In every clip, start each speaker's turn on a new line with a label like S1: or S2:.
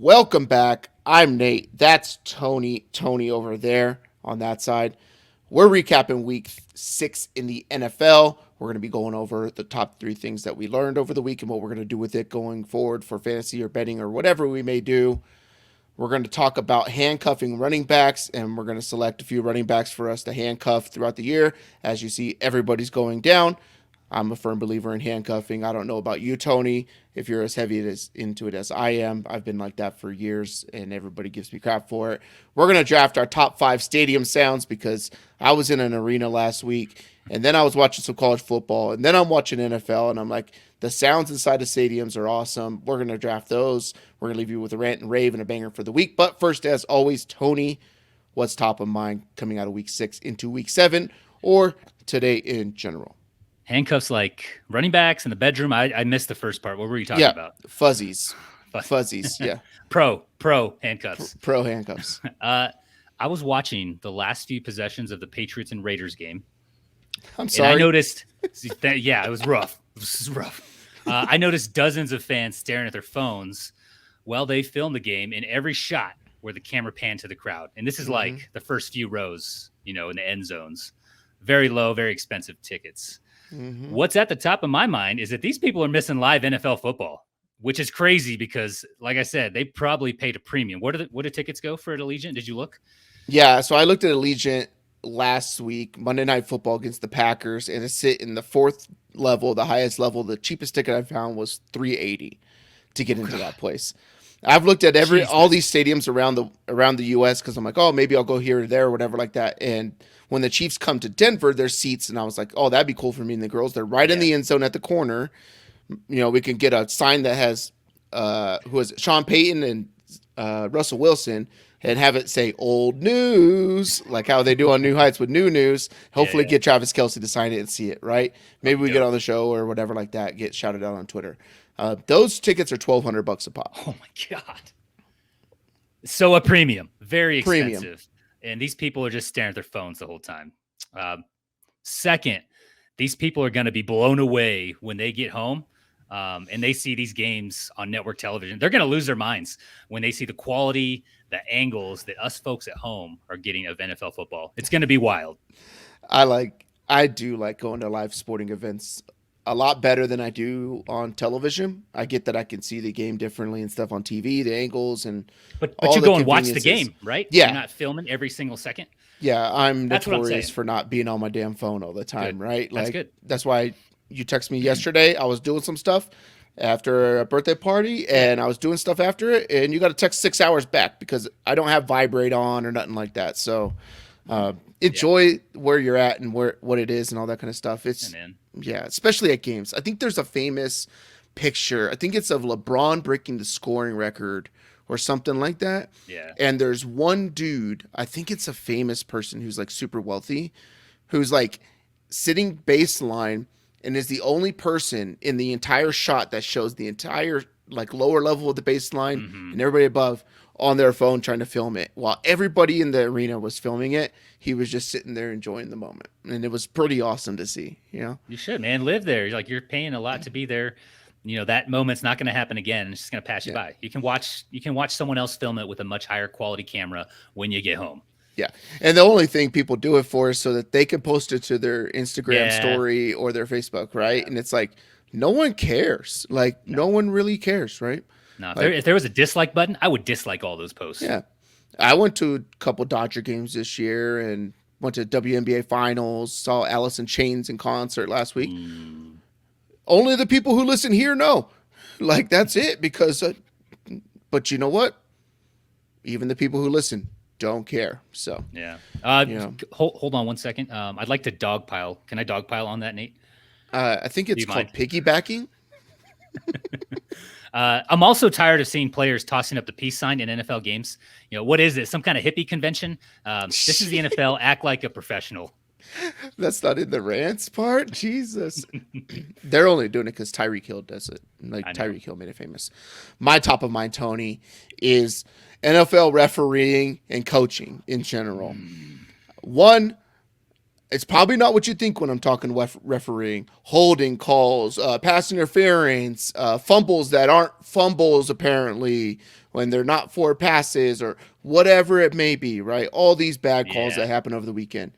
S1: Welcome back. I'm Nate. That's Tony. Tony over there on that side. We're recapping week 6 in the NFL. We're going to be going over the top 3 things that we learned over the week and what we're going to do with it going forward for fantasy or betting or whatever we may do. We're going to talk about handcuffing running backs, and we're going to select a few running backs for us to handcuff throughout the year. As you see, everybody's going down. I'm a firm believer in handcuffing. I don't know about you, Tony, if you're as heavy into it as I am. I've been like that for years, and everybody gives me crap for it. We're going to draft our top 5 stadium sounds because I was in an arena last week, and then I was watching some college football, and then I'm watching NFL, and I'm like, the sounds inside the stadiums are awesome. We're going to draft those. We're going to leave you with a rant and rave and a banger for the week. But first, as always, Tony, what's top of mind coming out of week 6 into week 7 or today in general?
S2: Handcuffs like running backs in the bedroom. I missed the first part. What were you talking about?
S1: Fuzzies. Fuzzies, yeah.
S2: Pro handcuffs.
S1: Pro handcuffs.
S2: I was watching the last few possessions of the Patriots and Raiders game.
S1: I'm sorry.
S2: And I noticed, it was rough. It was rough. I noticed dozens of fans staring at their phones while they filmed the game in every shot where the camera panned to the crowd. And this is like the first few rows, in the end zones. Very low, very expensive tickets. Mm-hmm. What's at the top of my mind is that these people are missing live NFL football, which is crazy because, like I said, they probably paid a premium. What did tickets go for at Allegiant? Did you look?
S1: Yeah, so I looked at Allegiant last week, Monday Night Football against the Packers, and it sit in the 4th level, the highest level. The cheapest ticket I found was $380 to get into that place. I've looked at all these stadiums around the U.S. because I'm like, oh, maybe I'll go here or there or whatever like that. And when the Chiefs come to Denver, there's seats, and I was like, oh, that'd be cool for me and the girls. They're right in the end zone at the corner. We can get a sign that has who is it? Sean Payton and Russell Wilson, and have it say old news, like how they do on New Heights with new news. Hopefully get Travis Kelce to sign it and see it, right? Maybe we get on the show or whatever like that, get shouted out on Twitter. Those tickets are $1,200 a pop.
S2: Oh my God. So a premium, very expensive. And these people are just staring at their phones the whole time. Second, these people are going to be blown away when they get home and they see these games on network television. They're going to lose their minds when they see the quality, the angles that us folks at home are getting of NFL football. It's going to be wild.
S1: I do like going to live sporting events a lot better than I do on television. I get that I can see the game differently and stuff on TV, the angles and
S2: but you go and watch the game, right?
S1: Yeah.
S2: You're not filming every single second.
S1: Yeah, I'm notorious for not being on my damn phone all the time, right?
S2: That's good.
S1: That's why you texted me yesterday. I was doing some stuff after a birthday party, and I was doing stuff after it, and you got to text 6 hours back because I don't have vibrate on or nothing like that. So enjoy where you're at and what it is and all that kind of stuff. Yeah, especially at games. I think there's a famous picture. I think it's of LeBron breaking the scoring record or something like that.
S2: Yeah.
S1: And there's one dude, I think it's a famous person who's like super wealthy, who's like sitting baseline and is the only person in the entire shot that shows the entire like lower level of the baseline and everybody above on their phone trying to film it. While everybody in the arena was filming it, he was just sitting there enjoying the moment. And it was pretty awesome to see, You
S2: should, man. Live there. You're paying a lot to be there. That moment's not going to happen again. It's just going to pass you by. You can watch someone else film it with a much higher quality camera when you get home.
S1: Yeah. And the only thing people do it for is so that they can post it to their Instagram story or their Facebook, right? Yeah. And it's like, no one cares. No one really cares, right?
S2: No, if there was a dislike button, I would dislike all those posts.
S1: Yeah. I went to a couple Dodger games this year and went to WNBA finals, saw Alice in Chains in concert last week. Only the people who listen here know. That's it. Because, but you know what? Even the people who listen don't care. So,
S2: yeah. Hold on one second. I'd like to dogpile. Can I dogpile on that, Nate?
S1: I think it's called piggybacking.
S2: I'm also tired of seeing players tossing up the peace sign in NFL games. What is this? Some kind of hippie convention? This is the NFL. Act like a professional.
S1: That's not in the rants part. Jesus. They're only doing it because Tyreek Hill does it. Tyreek Hill made it famous. My top of mind, Tony, is NFL refereeing and coaching in general. One, it's probably not what you think when I'm talking refereeing. Holding calls, pass interference, fumbles that aren't fumbles apparently, when they're not forward passes or whatever it may be, right? All these bad calls that happen over the weekend.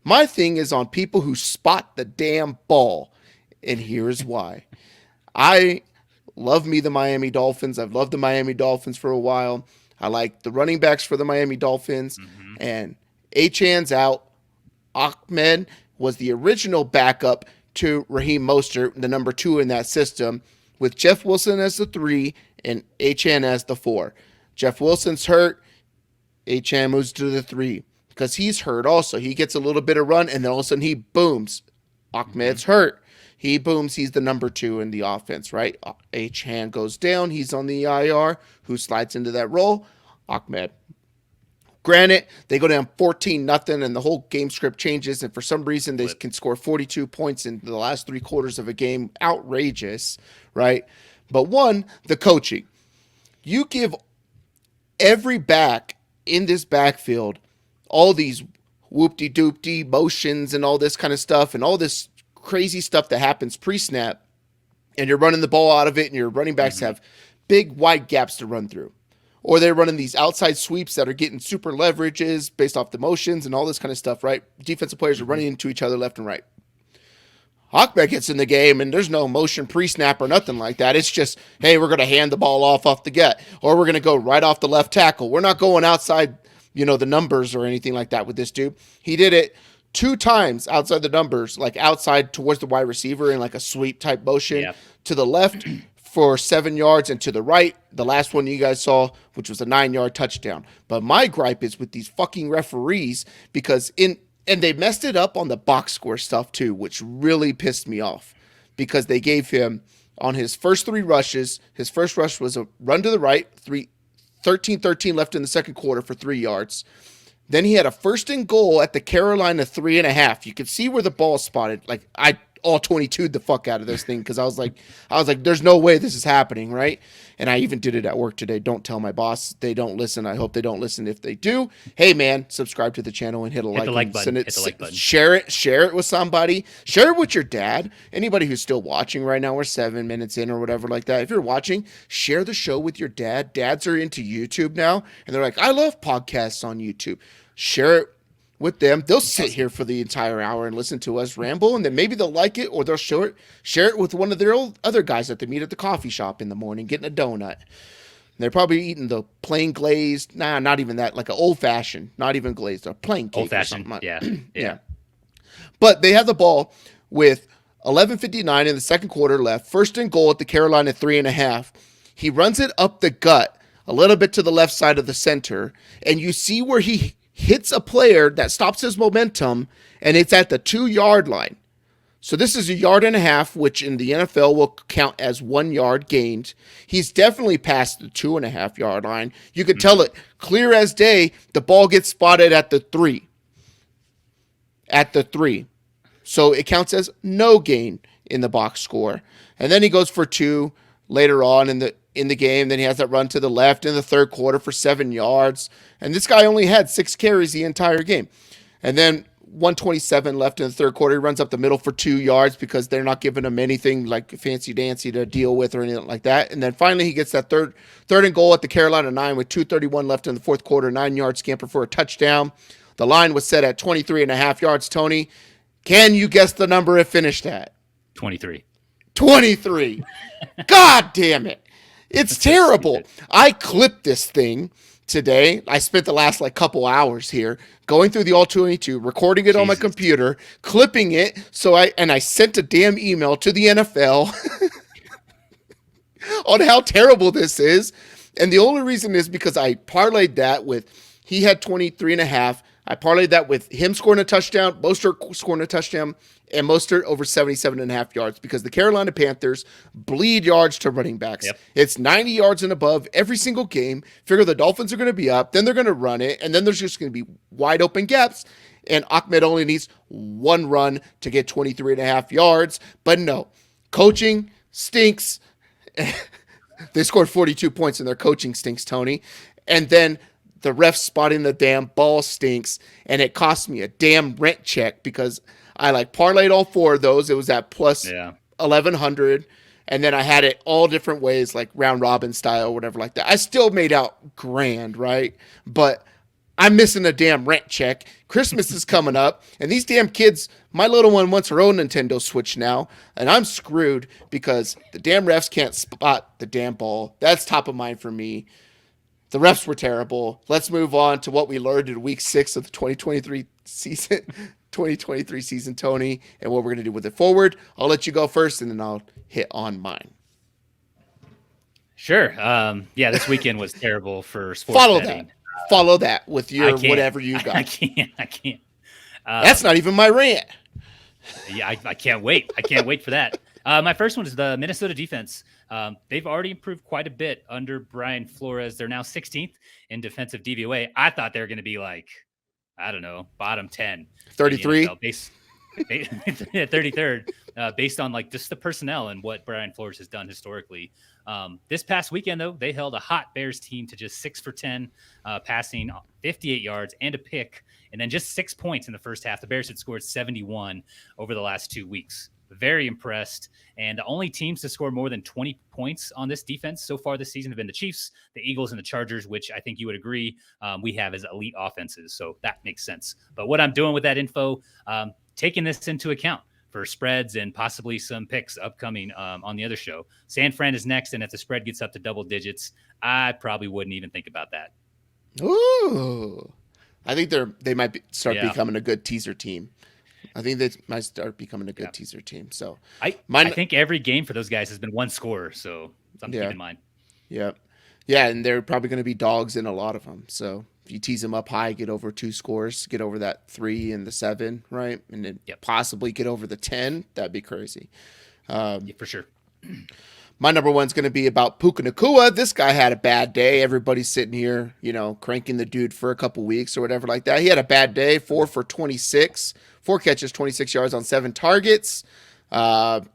S1: My thing is on people who spot the damn ball, and here's why. I love me the Miami Dolphins. I've loved the Miami Dolphins for a while. I like the running backs for the Miami Dolphins, and Achan's out. Ahmed was the original backup to Raheem Mostert, the number 2 in that system, with Jeff Wilson as the 3 and Achan as the 4. Jeff Wilson's hurt. Achan moves to the 3 because he's hurt also. He gets a little bit of run, and then all of a sudden he booms. Ahmed's hurt. He booms. He's the number 2 in the offense, right? Achan goes down. He's on the IR. Who slides into that role? Ahmed. Granted, they go down 14-0, and the whole game script changes, and for some reason they can score 42 points in the last 3 quarters of a game. Outrageous, right? But one, the coaching. You give every back in this backfield all these whoop-de-doop-de motions and all this kind of stuff and all this crazy stuff that happens pre-snap, and you're running the ball out of it, and your running backs have big, wide gaps to run through. Or they're running these outside sweeps that are getting super leverages based off the motions and all this kind of stuff, right? Defensive players are running into each other left and right. Ahmed gets in the game, and there's no motion pre-snap or nothing like that. It's just, hey, we're going to hand the ball off the gut, or we're going to go right off the left tackle. We're not going outside, the numbers or anything like that with this dude. He did it 2 times outside the numbers, like outside towards the wide receiver in like a sweep type motion to the left for 7 yards, and to the right, the last one you guys saw, which was a 9-yard touchdown. But my gripe is with these fucking referees, because and they messed it up on the box score stuff too, which really pissed me off, because they gave him on his first 3 rushes. His first rush was a run to the right, 13-13 left in the second quarter for 3 yards. Then he had a 1st and goal at the Carolina 3.5. You could see where the ball spotted. Like I all 22'd the fuck out of this thing, because I was like, there's no way this is happening, right? And I even did it at work today. Don't tell my boss. They don't listen. I hope they don't listen. If they do, hey man, subscribe to the channel and hit the like button. Hit the like button. Share it with somebody. Share it with your dad. Anybody who's still watching right now, we're 7 minutes in or whatever like that. If you're watching, share the show with your dad. Dads are into YouTube now, and they're like, I love podcasts on YouTube. Share it with them. They'll sit here for the entire hour and listen to us ramble, and then maybe they'll like it, or they'll share it with one of their other guys that they meet at the coffee shop in the morning getting a donut. They're probably eating the plain glazed, not even that, like an old fashioned, not even glazed, a plain cake. Old fashioned, yeah. But they have the ball with 11:59 in the second quarter left, 1st and goal at the Carolina 3.5. He runs it up the gut a little bit to the left side of the center, and you see where he hits a player that stops his momentum, and it's at the 2-yard line. So this is 1.5 yards, which in the NFL will count as 1 yard gained. He's definitely past the 2.5 yard line. You could tell it clear as day. The ball gets spotted at the 3. So it counts as no gain in the box score. And then he goes for 2 later on in the game. Then he has that run to the left in the third quarter for 7 yards. And this guy only had 6 carries the entire game. And then 1:27 left in the third quarter. He runs up the middle for 2 yards because they're not giving him anything like fancy dancy to deal with or anything like that. And then finally he gets that third and goal at the Carolina 9 with 2:31 left in the fourth quarter, 9-yard scamper for a touchdown. The line was set at 23.5 yards. Tony, can you guess the number it finished at?
S2: 23.
S1: 23. God damn it. It's terrible. I clipped this thing today. I spent the last couple hours here going through the all 22, recording it on my computer, clipping it. I sent a damn email to the NFL on how terrible this is. And the only reason is because I parlayed that with, he had 23.5. I parlayed that with him scoring a touchdown, Mostert scoring a touchdown, and Mostert over 77.5 yards, because the Carolina Panthers bleed yards to running backs. Yep. It's 90 yards and above every single game. Figure the Dolphins are going to be up, then they're going to run it, and then there's just going to be wide open gaps, and Ahmed only needs 1 run to get 23.5 yards. But no, coaching stinks. They scored 42 points and their coaching stinks, Tony. And then the ref spotting the damn ball stinks, and it cost me a damn rent check because I parlayed all 4 of those. It was at plus 1,100, and then I had it all different ways, like round robin style, or whatever like that. I still made out grand, right? But I'm missing a damn rent check. Christmas is coming up, and these damn kids, my little one wants her own Nintendo Switch now, and I'm screwed because the damn refs can't spot the damn ball. That's top of mind for me. The refs were terrible. Let's move on to what we learned in week 6 of the 2023 season. 2023 season, Tony, and what we're going to do with it forward. I'll let you go first, and then I'll hit on mine.
S2: Sure. Yeah, this weekend was terrible for sports betting.
S1: Follow that with your whatever you got.
S2: I can't.
S1: That's not even my rant.
S2: Yeah, I can't wait. I can't wait for that. My first one is the Minnesota defense. They've already improved quite a bit under Brian Flores. They're now 16th in defensive DVOA. I thought they were going to be like, I don't know, bottom 10.
S1: 33?
S2: 33rd, based on like just the personnel and what Brian Flores has done historically. This past weekend, though, they held a hot Bears team to just 6 for 10, passing 58 yards and a pick, and then just 6 points in the first half. The Bears had scored 71 over the last 2 weeks. Very impressed. And the only teams to score more than 20 points on this defense so far this season have been the Chiefs, the Eagles, and the Chargers, which I think you would agree we have as elite offenses. So that makes sense. But what I'm doing with that info, taking this into account for spreads and possibly some picks upcoming on the other show. San Fran is next, and if the spread gets up to double digits, I probably wouldn't even think about that.
S1: Ooh. I think they might start becoming a good teaser team. I think they might start becoming a good teaser team. So
S2: I think every game for those guys has been one score, so something to keep in mind.
S1: Yeah. Yeah, and they're probably going to be dogs in a lot of them. So if you tease them up high, get over 2 scores, get over that 3 and the 7, right? And then possibly get over the 10. That'd be crazy.
S2: For sure.
S1: My number one's going to be about Puka Nacua. This guy had a bad day. Everybody's sitting here, cranking the dude for a couple weeks or whatever like that. He had a bad day, 4 for 26, 4 catches, 26 yards on 7 targets. But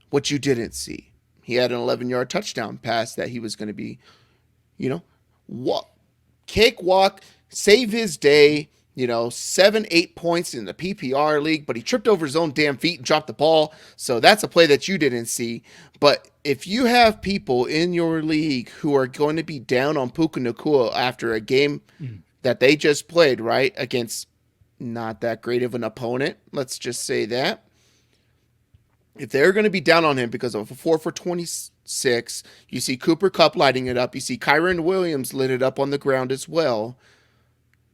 S1: what you didn't see, he had an 11-yard touchdown pass that he was going to be, cakewalk, save his day. 7-8 points in the PPR league, but he tripped over his own damn feet and dropped the ball. So that's a play that you didn't see. But if you have people in your league who are going to be down on Puka Nacua after a game that they just played, right, against not that great of an opponent, let's just say that. If they're going to be down on him because of a 4 for 26, you see Cooper Kupp lighting it up. You see Kyren Williams lit it up on the ground as well.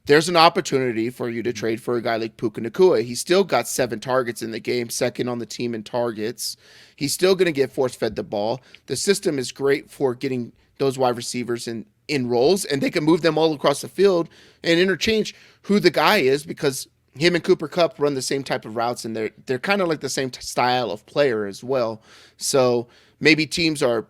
S1: There's an opportunity for you to trade for a guy like Puka Nacua. He's still got 7 targets in the game, second on the team in targets. He's still going to get force-fed the ball. The system is great for getting those wide receivers in roles, and they can move them all across the field and interchange who the guy is because him and Cooper Kupp run the same type of routes, and they're kind of like the same style of player as well. So maybe teams are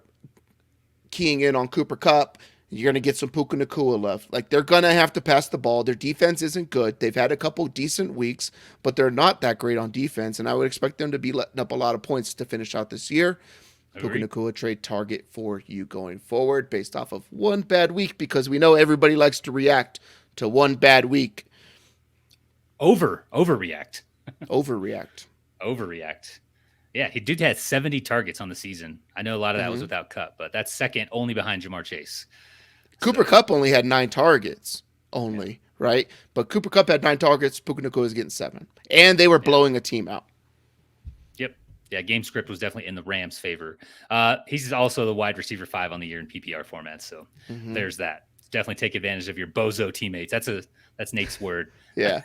S1: keying in on Cooper Kupp. You're going to get some Puka Nacua left. Like, they're going to have to pass the ball. Their defense isn't good. They've had a couple decent weeks, but they're not that great on defense, and I would expect them to be letting up a lot of points to finish out this year. Puka Nacua trade target for you going forward based off of one bad week because we know everybody likes to react to one bad week.
S2: Overreact. Yeah, he did have 70 targets on the season. I know a lot of that was without Kupp, but that's second only behind Jamar Chase.
S1: Cooper Kupp only had 9 targets right? But Cooper Kupp had 9 targets. Puka Nacua was getting 7. And they were blowing a team out.
S2: Yep. Yeah, game script was definitely in the Rams' favor. He's also the wide receiver 5 on the year in PPR format, so there's that. Definitely take advantage of your bozo teammates. That's Nate's word.
S1: Yeah.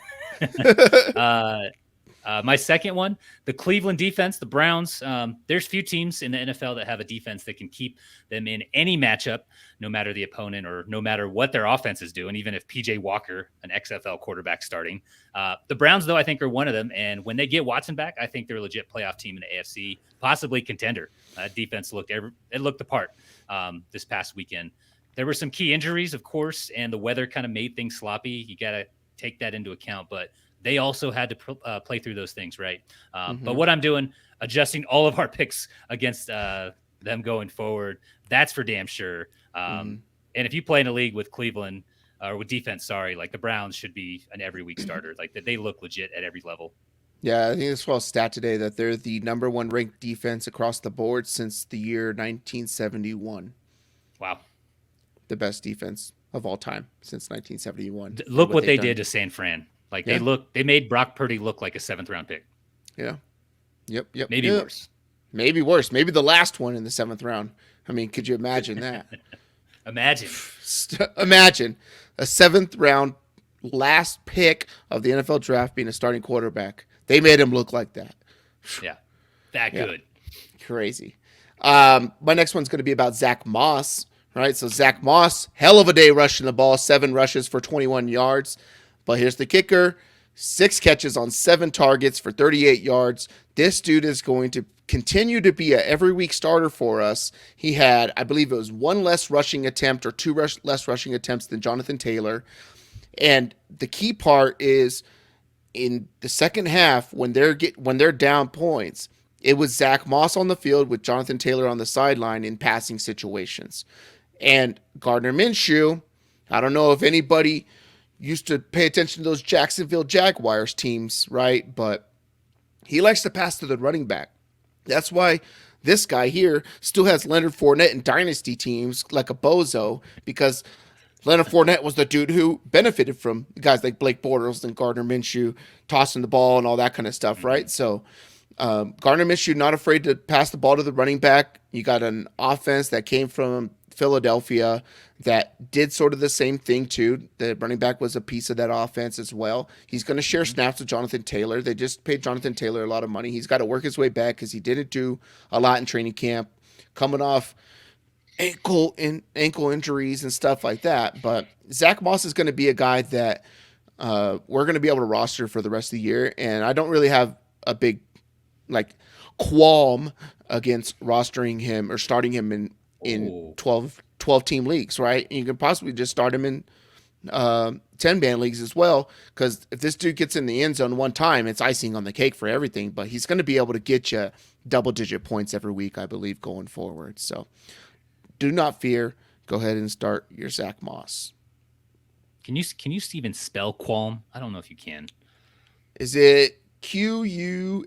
S2: My second one, the Cleveland defense, the Browns. There's few teams in the NFL that have a defense that can keep them in any matchup, no matter the opponent or no matter what their offense is doing, even if PJ Walker, an XFL quarterback, starting. The Browns, though, I think are one of them. And when they get Watson back, I think they're a legit playoff team in the AFC, possibly contender. Defense looked the part this past weekend. There were some key injuries, of course, and the weather kind of made things sloppy. You got to take that into account, but they also had to play through those things, right? But what I'm doing, adjusting all of our picks against them going forward, that's for damn sure. And if you play in a league with Cleveland or with defense, like the Browns should be an every week starter. Like they look legit at every level.
S1: Yeah, I think I saw a stat today that they're the number one ranked defense across the board since the year 1971.
S2: Wow.
S1: The best defense of all time since 1971, and
S2: Look
S1: what
S2: what
S1: they've
S2: they
S1: done.
S2: did to San Fran. Like
S1: Yeah,
S2: they made Brock Purdy look like a 7th round pick.
S1: yeah, yep, yep,
S2: Maybe
S1: yep.
S2: worse.
S1: Maybe worse. Maybe the last one in the seventh round. I mean, could you imagine that?
S2: Imagine.
S1: Imagine a seventh round last pick of the NFL draft being a starting quarterback. They made him look like that.
S2: Yeah. That
S1: Yeah,
S2: good.
S1: crazy. My next one's going to be about Zach Moss. Right, so Zach Moss, hell of a day rushing the ball, 7 rushes for 21 yards. But here's the kicker: 6 catches on 7 targets for 38 yards. This dude is going to continue to be a every week starter for us. He had, I believe it was 1 less rushing attempt or 2 less rushing attempts than Jonathan Taylor. And the key part is in the second half when they're down points, it was Zach Moss on the field with Jonathan Taylor on the sideline in passing situations. And Gardner Minshew, I don't know if anybody used to pay attention to those Jacksonville Jaguars teams, right? But he likes to pass to the running back. That's why this guy here still has Leonard Fournette in dynasty teams like a bozo, because Leonard Fournette was the dude who benefited from guys like Blake Bortles and Gardner Minshew tossing the ball and all that kind of stuff,
S2: Mm-hmm.
S1: right? So Gardner Minshew not afraid to pass the ball to the running back. You got an offense that came from Philadelphia that did sort of the same thing too. The running back was a piece of that offense as well. He's going to share
S2: Mm-hmm.
S1: snaps with Jonathan Taylor. They just paid Jonathan Taylor a lot of money. He's got to work his way back because he didn't do a lot in training camp, coming off ankle injuries and stuff like that. But Zach Moss is going to be a guy that we're going to be able to roster for the rest of the year, and I don't really have a big like qualm against rostering him or starting him in
S2: Oh,
S1: 12 team leagues, right? And you can possibly just start him in 10-man leagues as well, because if this dude gets in the end zone one time, it's icing on the cake for everything. But he's going to be able to get you double-digit points every week, I believe, going forward. So do not fear. Go ahead and start your Zach Moss.
S2: can you even spell qualm? I don't know if you can.
S1: Is it Qualm?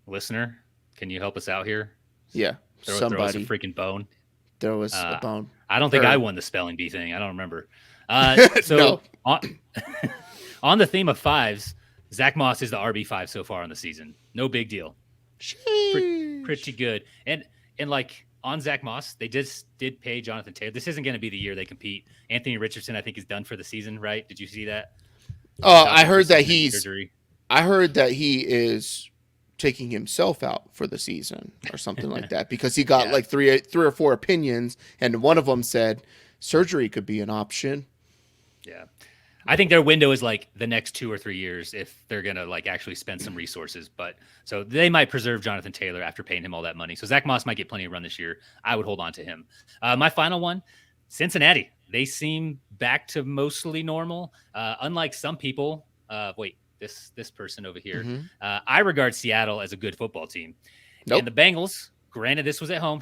S2: Listener, can you help us out here?
S1: Yeah,
S2: Throw us a
S1: somebody
S2: freaking bone.
S1: throw us a
S2: Uh,
S1: bone.
S2: I don't think
S1: Or,
S2: I won the spelling bee thing. I don't remember. So
S1: no.
S2: on the theme of fives, Zach Moss is the RB5 so far on the season. No big deal. Pretty good. And like on Zach Moss, they just did pay Jonathan Taylor. This isn't going to be the year they compete. Anthony Richardson, I think, is done for the season, right? Did you see that?
S1: I heard that
S2: Surgery.
S1: I heard that he is taking himself out for the season or something like that, because he got
S2: Yeah.
S1: like three or four opinions, and one of them said surgery could be an option.
S2: Yeah. I think their window is like the next 2 or 3 years if they're going to like actually spend some resources. But so they might preserve Jonathan Taylor after paying him all that money. So Zach Moss might get plenty of run this year. I would hold on to him. My final one, Cincinnati. They seem back to mostly normal. Unlike some people, this person over here,
S1: Mm-hmm.
S2: I regard Seattle as a good football team.
S1: Nope.
S2: And the Bengals, granted this was at home,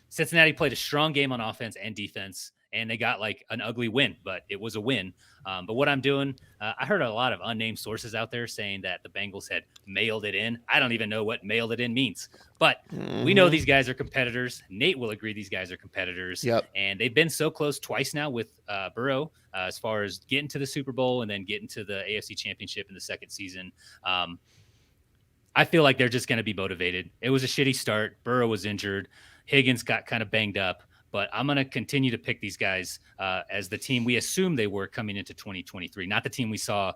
S2: Cincinnati played a strong game on offense and defense, and they got like an ugly win, but it was a win. But what I'm doing, I heard a lot of unnamed sources out there saying that the Bengals had mailed it in. I don't even know what mailed it in means, but we know these guys are competitors. Nate will agree these guys are competitors.
S1: Yep.
S2: And they've been so close twice now with Burrow as far as getting to the Super Bowl and then getting to the AFC Championship in the second season. I feel like they're just going to be motivated. It was a shitty start. Burrow was injured. Higgins got kind of banged up. But I'm going to continue to pick these guys as the team we assumed they were coming into 2023. Not the team we saw,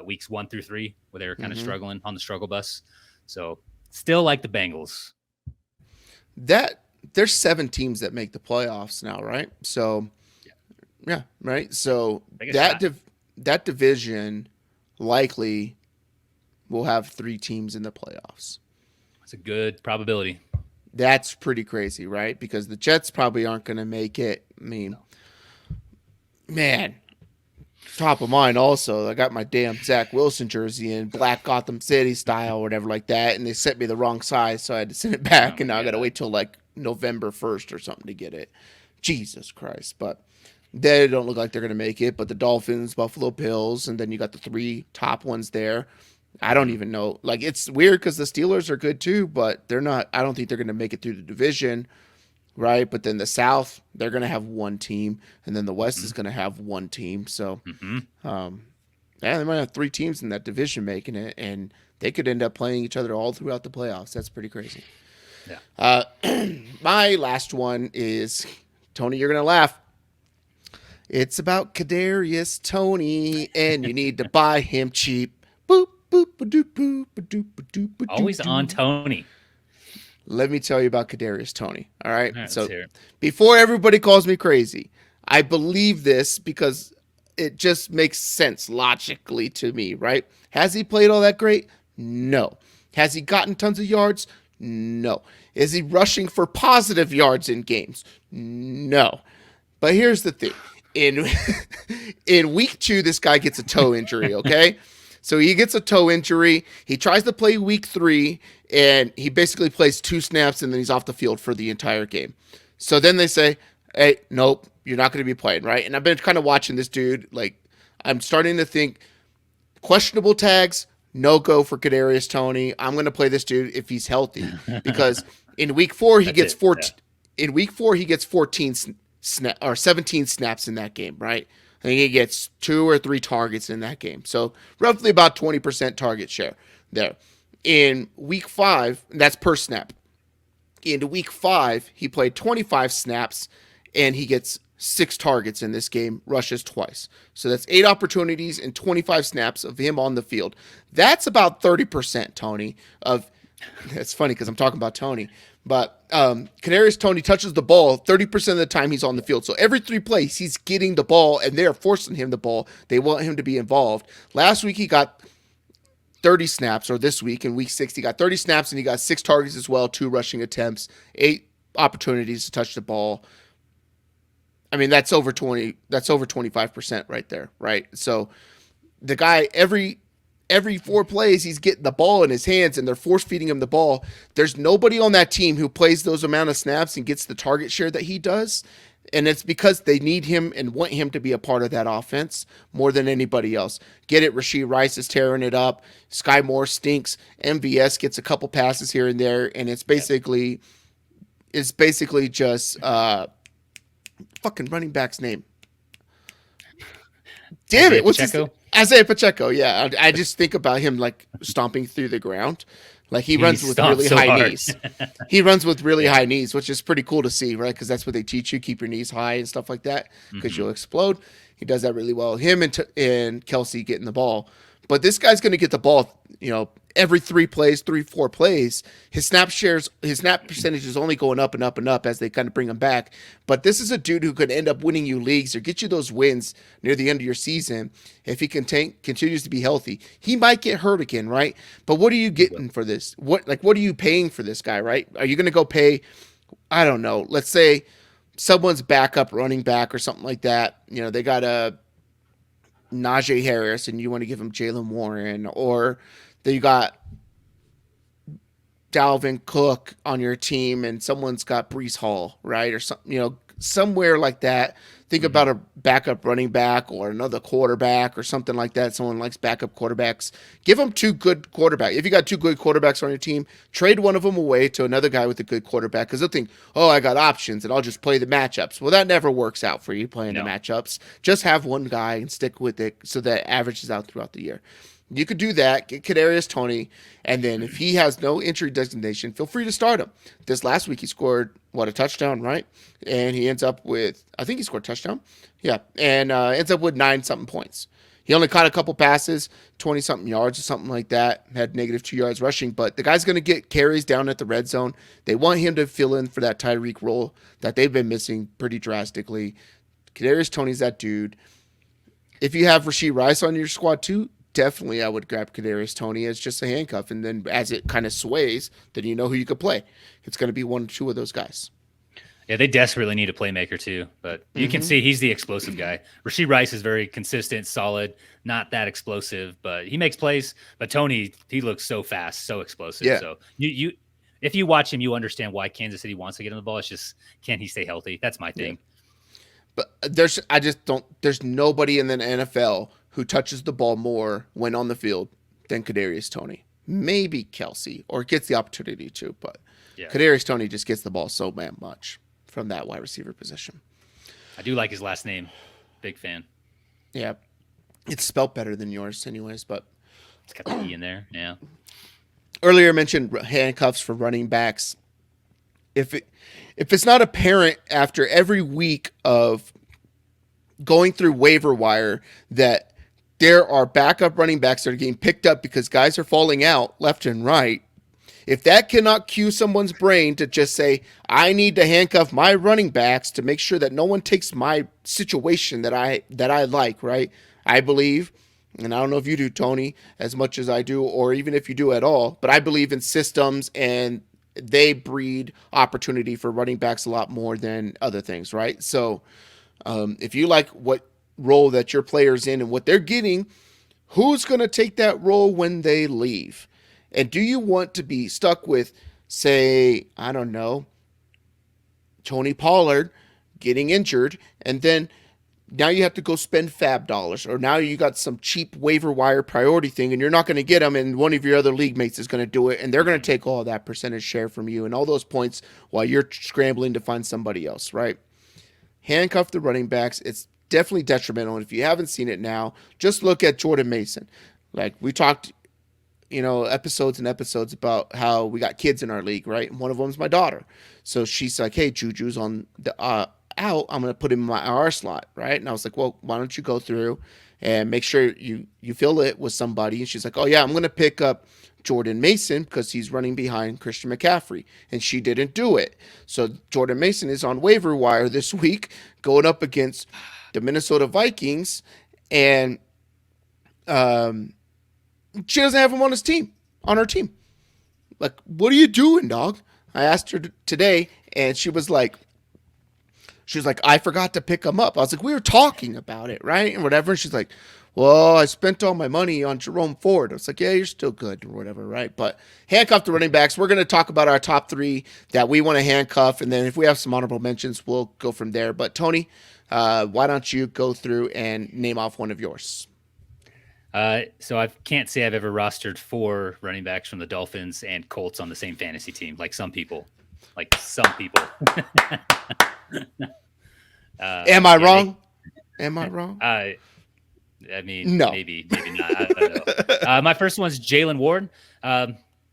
S2: weeks 1 through 3, where they were kind of struggling on the struggle bus. So still like the Bengals.
S1: There's 7 teams that make the playoffs now, right? So, yeah, right? So that division likely will have 3 teams in the playoffs.
S2: That's a good probability.
S1: That's pretty crazy, right? Because the Jets probably aren't going to make it. I mean, man, top of mind also. I got my damn Zach Wilson jersey in black Gotham City style or whatever like that, and they sent me the wrong size, so I had to send it back, and now I got to wait till like November 1st or something to get it. Jesus Christ. But They don't look like they're going to make it, but the Dolphins, Buffalo Bills, and then you got the 3 top ones there. I don't even know. Like, it's weird because the Steelers are good too, but they're not. I don't think they're going to make it through the division, right? But then the South, they're going to have one team, and then the West is going to have one team. So, yeah, they might have 3 teams in that division making it, and they could end up playing each other all throughout the playoffs. That's pretty crazy.
S2: Yeah.
S1: My last one is, Tony, you're going to laugh. It's about Kadarius Toney, and you need to buy him cheap. Boop, boop, ba-doop, boop, ba-doop, ba-doop, ba-doop,
S2: Always on Tony.
S1: Let me tell you about Kadarius Toney. All right.
S2: All right,
S1: So
S2: let's hear it.
S1: before everybody calls me crazy, I believe this because it just makes sense logically to me, right? Has he played all that great? No. Has he gotten tons of yards? No. Is he rushing for positive yards in games? No. But here's the thing. In week 2, this guy gets a toe injury, okay? So he gets a toe injury. He tries to play week 3, and he basically plays 2 snaps, and then he's off the field for the entire game. So then they say, hey, nope, you're not going to be playing, right? And I've been kind of watching this dude. Like, I'm starting to think questionable tags, no go for Kadarius Toney. I'm going to play this dude if he's healthy, because in week 4 he gets 14. Yeah. In week 4 he gets 17 snaps in that game, right? I think he gets 2 or 3 targets in that game. So roughly about 20% target share there. In week 5, that's per snap. In week 5, he played 25 snaps and he gets 6 targets in this game, rushes twice. So that's 8 opportunities and 25 snaps of him on the field. That's about 30%, Tony, of that's funny because I'm talking about Tony. But Kadarius Toney touches the ball 30% of the time he's on the field. So every 3 plays, he's getting the ball, and they're forcing him the ball. They want him to be involved. Last week, he got 30 snaps, or this week in week 6, he got 30 snaps, and he got 6 targets as well, 2 rushing attempts, 8 opportunities to touch the ball. I mean, that's over 25% right there, right? So the guy, every 4 plays, he's getting the ball in his hands and they're force feeding him the ball. There's nobody on that team who plays those amount of snaps and gets the target share that he does. And it's because they need him and want him to be a part of that offense more than anybody else. Get it? Rashee Rice is tearing it up. Sky Moore stinks. MVS gets a couple passes here and there. And it's basically just fucking running back's name. Damn it. What's his name? Isaiah Pacheco, yeah. I just think about him like stomping through the ground. Like he runs with really high knees. He runs with really high knees, which is pretty cool to see, right? Because that's what they teach you. Keep your knees high and stuff like that because you'll explode. He does that really well. Him and Kelsey getting the ball. But this guy's going to get the ball, every 4 plays. His snap percentage is only going up and up and up as they kind of bring him back. But this is a dude who could end up winning you leagues or get you those wins near the end of your season if he continues to be healthy. He might get hurt again, right? But what are you getting for this? What are you paying for this guy, right? Are you going to go pay, I don't know, let's say someone's backup running back or something like that. They got a Najee Harris and you want to give him Jaylen Warren, or that you got Dalvin Cook on your team and someone's got Breece Hall, right? Or something, somewhere like that. Think about a backup running back or another quarterback or something like that. Someone likes backup quarterbacks. Give them 2 good quarterbacks. If you got 2 good quarterbacks on your team, trade one of them away to another guy with a good quarterback because they'll think, oh, I got options and I'll just play the matchups. Well, that never works out for you playing the matchups. Just have one guy and stick with it so that it averages out throughout the year. You could do that, get Kadarius Toney, and then if he has no injury designation, feel free to start him. This last week he scored, a touchdown, right? And he ends up with, I think he scored a touchdown. Yeah, and ends up with 9-something points. He only caught a couple passes, 20-something yards or something like that, had -2 yards rushing, but the guy's going to get carries down at the red zone. They want him to fill in for that Tyreek role that they've been missing pretty drastically. Kadarius Toney's that dude. If you have Rashee Rice on your squad too, definitely I would grab Kadarius Toney as just a handcuff, and then as it kind of sways, then you know who you could play. It's going to be 1 or 2 of those guys.
S2: Yeah, they desperately need a playmaker too, but you can see he's the explosive guy. Rashee Rice is very consistent, solid, not that explosive, but he makes plays. But Toney, he looks so fast, so explosive.
S1: Yeah.
S2: So you if you watch him, you understand why Kansas City wants to get him the ball. It's just, can he stay healthy? That's my thing.
S1: But there's nobody in the NFL who touches the ball more when on the field than Kadarius Toney. Maybe Kelsey, or gets the opportunity to, but Kadarius Toney just gets the ball so damn much from that wide receiver position.
S2: I do like his last name. Big fan.
S1: Yeah. It's spelled better than yours anyways, but
S2: it's got the E in there. Yeah.
S1: Earlier mentioned handcuffs for running backs. If it's not apparent after every week of going through waiver wire that there are backup running backs that are getting picked up because guys are falling out left and right, if that cannot cue someone's brain to just say, I need to handcuff my running backs to make sure that no one takes my situation that I like, right? I believe, and I don't know if you do, Tony, as much as I do, or even if you do at all, but I believe in systems, and they breed opportunity for running backs a lot more than other things, right? So if you like what role that your player's in and what they're getting, who's going to take that role when they leave? And do you want to be stuck with, say, I don't know, Tony Pollard getting injured, and then now you have to go spend fab dollars, or now you got some cheap waiver wire priority thing and you're not going to get them, and one of your other league mates is going to do it, and they're going to take all that percentage share from you and all those points while you're scrambling to find somebody else, right? Handcuff the running backs. It's definitely detrimental. And if you haven't seen it now, just look at Jordan Mason. Like we talked, episodes and episodes about how we got kids in our league, right? And one of them's my daughter. So she's like, hey, Juju's on the out. I'm going to put him in my R slot, right? And I was like, well, why don't you go through and make sure you fill it with somebody? And she's like, oh, yeah, I'm going to pick up Jordan Mason because he's running behind Christian McCaffrey. And she didn't do it. So Jordan Mason is on waiver wire this week going up against the Minnesota Vikings, and she doesn't have him on her team. Like, what are you doing, dog? I asked her today, and she was like, I forgot to pick him up. I was like, we were talking about it, right? And whatever. And she's like, well, I spent all my money on Jerome Ford. I was like, yeah, you're still good or whatever, right? But handcuff the running backs. We're going to talk about our top three that we want to handcuff. And then if we have some honorable mentions, we'll go from there. But Tony, why don't you go through and name off one of yours?
S2: So I can't say I've ever rostered 4 running backs from the Dolphins and Colts on the same fantasy team, like some people.
S1: Am I wrong? Am I wrong?
S2: I mean, no. maybe not. I don't know. My first one's Jaylen Warren.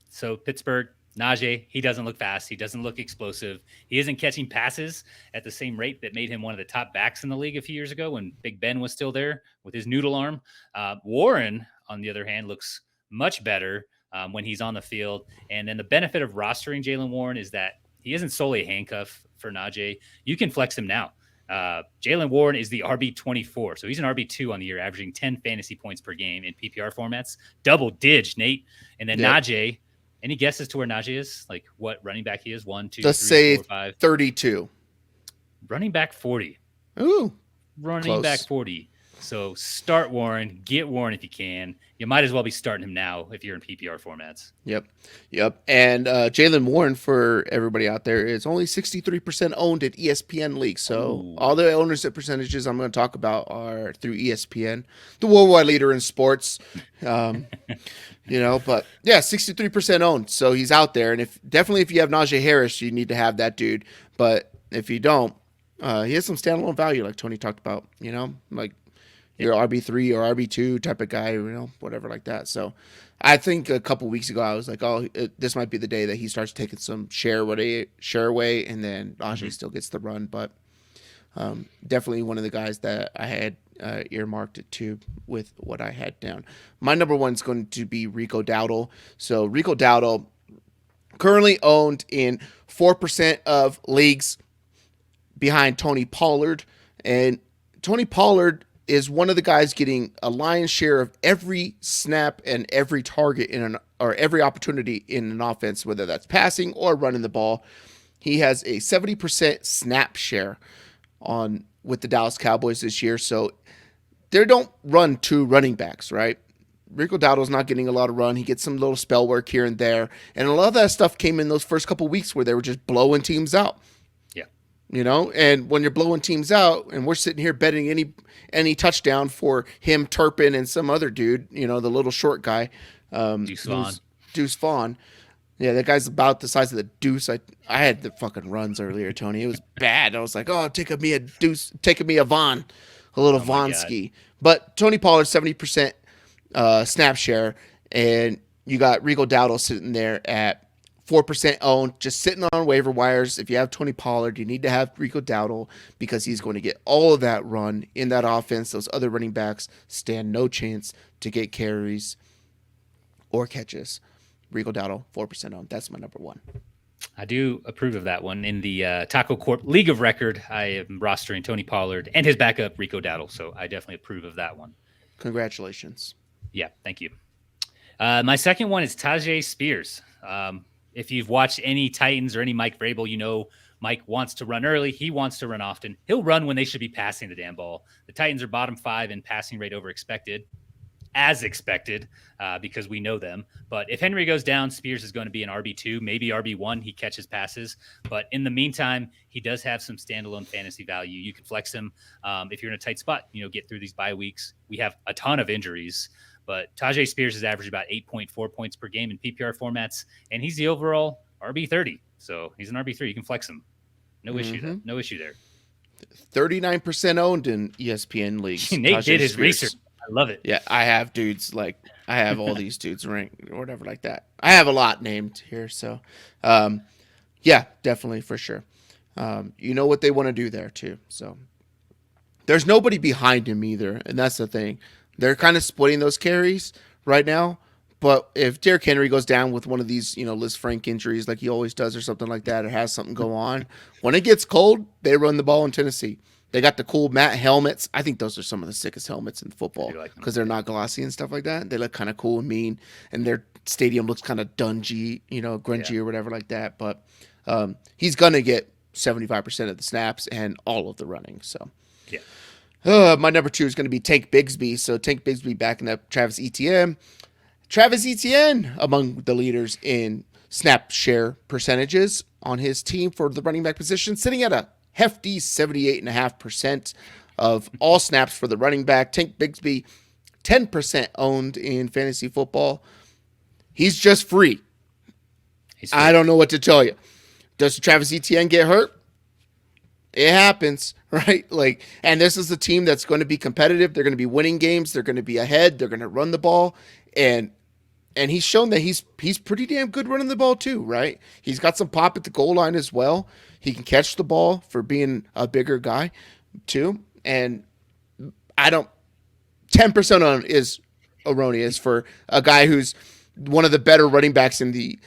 S2: So Pittsburgh, Najee, he doesn't look fast. He doesn't look explosive. He isn't catching passes at the same rate that made him one of the top backs in the league a few years ago when Big Ben was still there with his noodle arm. Warren, on the other hand, looks much better when he's on the field. And then the benefit of rostering Jaylen Warren is that he isn't solely a handcuff for Najee. You can flex him now. Jaylen Warren is the RB24. So he's an RB2 on the year, averaging 10 fantasy points per game in PPR formats. Double dig, Nate. And then Najee, any guesses to where Najee is? Like what running back he is? 1, 2,
S1: Let's
S2: 3,
S1: say
S2: 4, 5.
S1: 32.
S2: Running back 40.
S1: Ooh.
S2: Running back 40. So start Warren, get Warren if you can. You might as well be starting him now if you're in PPR formats.
S1: Yep. And Jaylen Warren, for everybody out there, is only 63% owned at ESPN League. So all the ownership percentages I'm going to talk about are through ESPN, the worldwide leader in sports. But yeah, 63% owned. So he's out there. And if you have Najee Harris, you need to have that dude. But if you don't, he has some standalone value, like Tony talked about, like your RB3 or RB2 type of guy, whatever like that. So I think a couple weeks ago, I was like, this might be the day that he starts taking some share away, and then Najee still gets the run. But definitely one of the guys that I had earmarked it to with what I had down. My number one is going to be Rico Dowdle. So Rico Dowdle, currently owned in 4% of leagues behind Tony Pollard. And Tony Pollard is one of the guys getting a lion's share of every snap and every target or every opportunity in an offense, whether that's passing or running the ball. He has a 70% snap share with the Dallas Cowboys this year. So they don't run 2 running backs, right? Rico Dowdle's not getting a lot of run. He gets some little spell work here and there. And a lot of that stuff came in those first couple weeks where they were just blowing teams out.
S2: Yeah.
S1: And when you're blowing teams out, and we're sitting here betting any touchdown for him, Turpin, and some other dude, the little short guy,
S2: Deuce Vaughn.
S1: Deuce Vaughn. Yeah, that guy's about the size of the deuce. I had the fucking runs earlier, Tony. It was bad. I was like, oh, taking me a deuce, taking me a Vaughn, a little Vaughn-ski. But Tony Pollard, 70% snap share, and you got Rico Dowdle sitting there at 4% owned, just sitting on waiver wires. If you have Tony Pollard, you need to have Rico Dowdle because he's going to get all of that run in that offense. Those other running backs stand no chance to get carries or catches. Rico Dowdle, 4% owned. That's my number one.
S2: I do approve of that one. In the TacoCorp League of Record, I am rostering Tony Pollard and his backup, Rico Dowdle. So I definitely approve of that one.
S1: Congratulations.
S2: Yeah, thank you. My second one is Tajae Spears. If you've watched any Titans or any Mike Vrabel, Mike wants to run early. He wants to run often. He'll run when they should be passing the damn ball. The Titans are bottom 5 in passing rate over expected, as expected, because we know them. But if Henry goes down, Spears is going to be an RB2, maybe RB1. He catches passes. But in the meantime, he does have some standalone fantasy value. You can flex him if you're in a tight spot, get through these bye weeks. We have a ton of injuries. But Tajae Spears has averaged about 8.4 points per game in PPR formats, and he's the overall RB30. So he's an RB3. You can flex him. No issue. No issue there.
S1: 39% owned in ESPN leagues.
S2: Nate
S1: Tajae
S2: did his
S1: Spears.
S2: research. I love it.
S1: Yeah, I have dudes I have all these dudes ranked or whatever like that. I have a lot named here. So, yeah, definitely for sure. You know what they want to do there too. So there's nobody behind him either. And that's the thing. They're kind of splitting those carries right now. But if Derrick Henry goes down with one of these, Liz Frank injuries like he always does or something like that, or has something go on, when it gets cold, they run the ball in Tennessee. They got the cool matte helmets. I think those are some of the sickest helmets in football because they're not glossy and stuff like that. They look kind of cool and mean, and their stadium looks kind of dungy, grungy or whatever like that. But he's going to get 75% of the snaps and all of the running. So,
S2: yeah.
S1: My number 2 is going to be Tank Bigsby. So Tank Bigsby backing up Travis Etienne. Travis Etienne among the leaders in snap share percentages on his team for the running back position, sitting at a hefty 78.5% of all snaps for the running back. Tank Bigsby, 10% owned in fantasy football. He's just free. I don't know what to tell you. Does Travis Etienne get hurt? It happens, right? And this is a team that's going to be competitive. They're going to be winning games. They're going to be ahead. They're going to run the ball. And he's shown that he's pretty damn good running the ball too, right? He's got some pop at the goal line as well. He can catch the ball for being a bigger guy too. And 10% on is erroneous for a guy who's one of the better running backs in the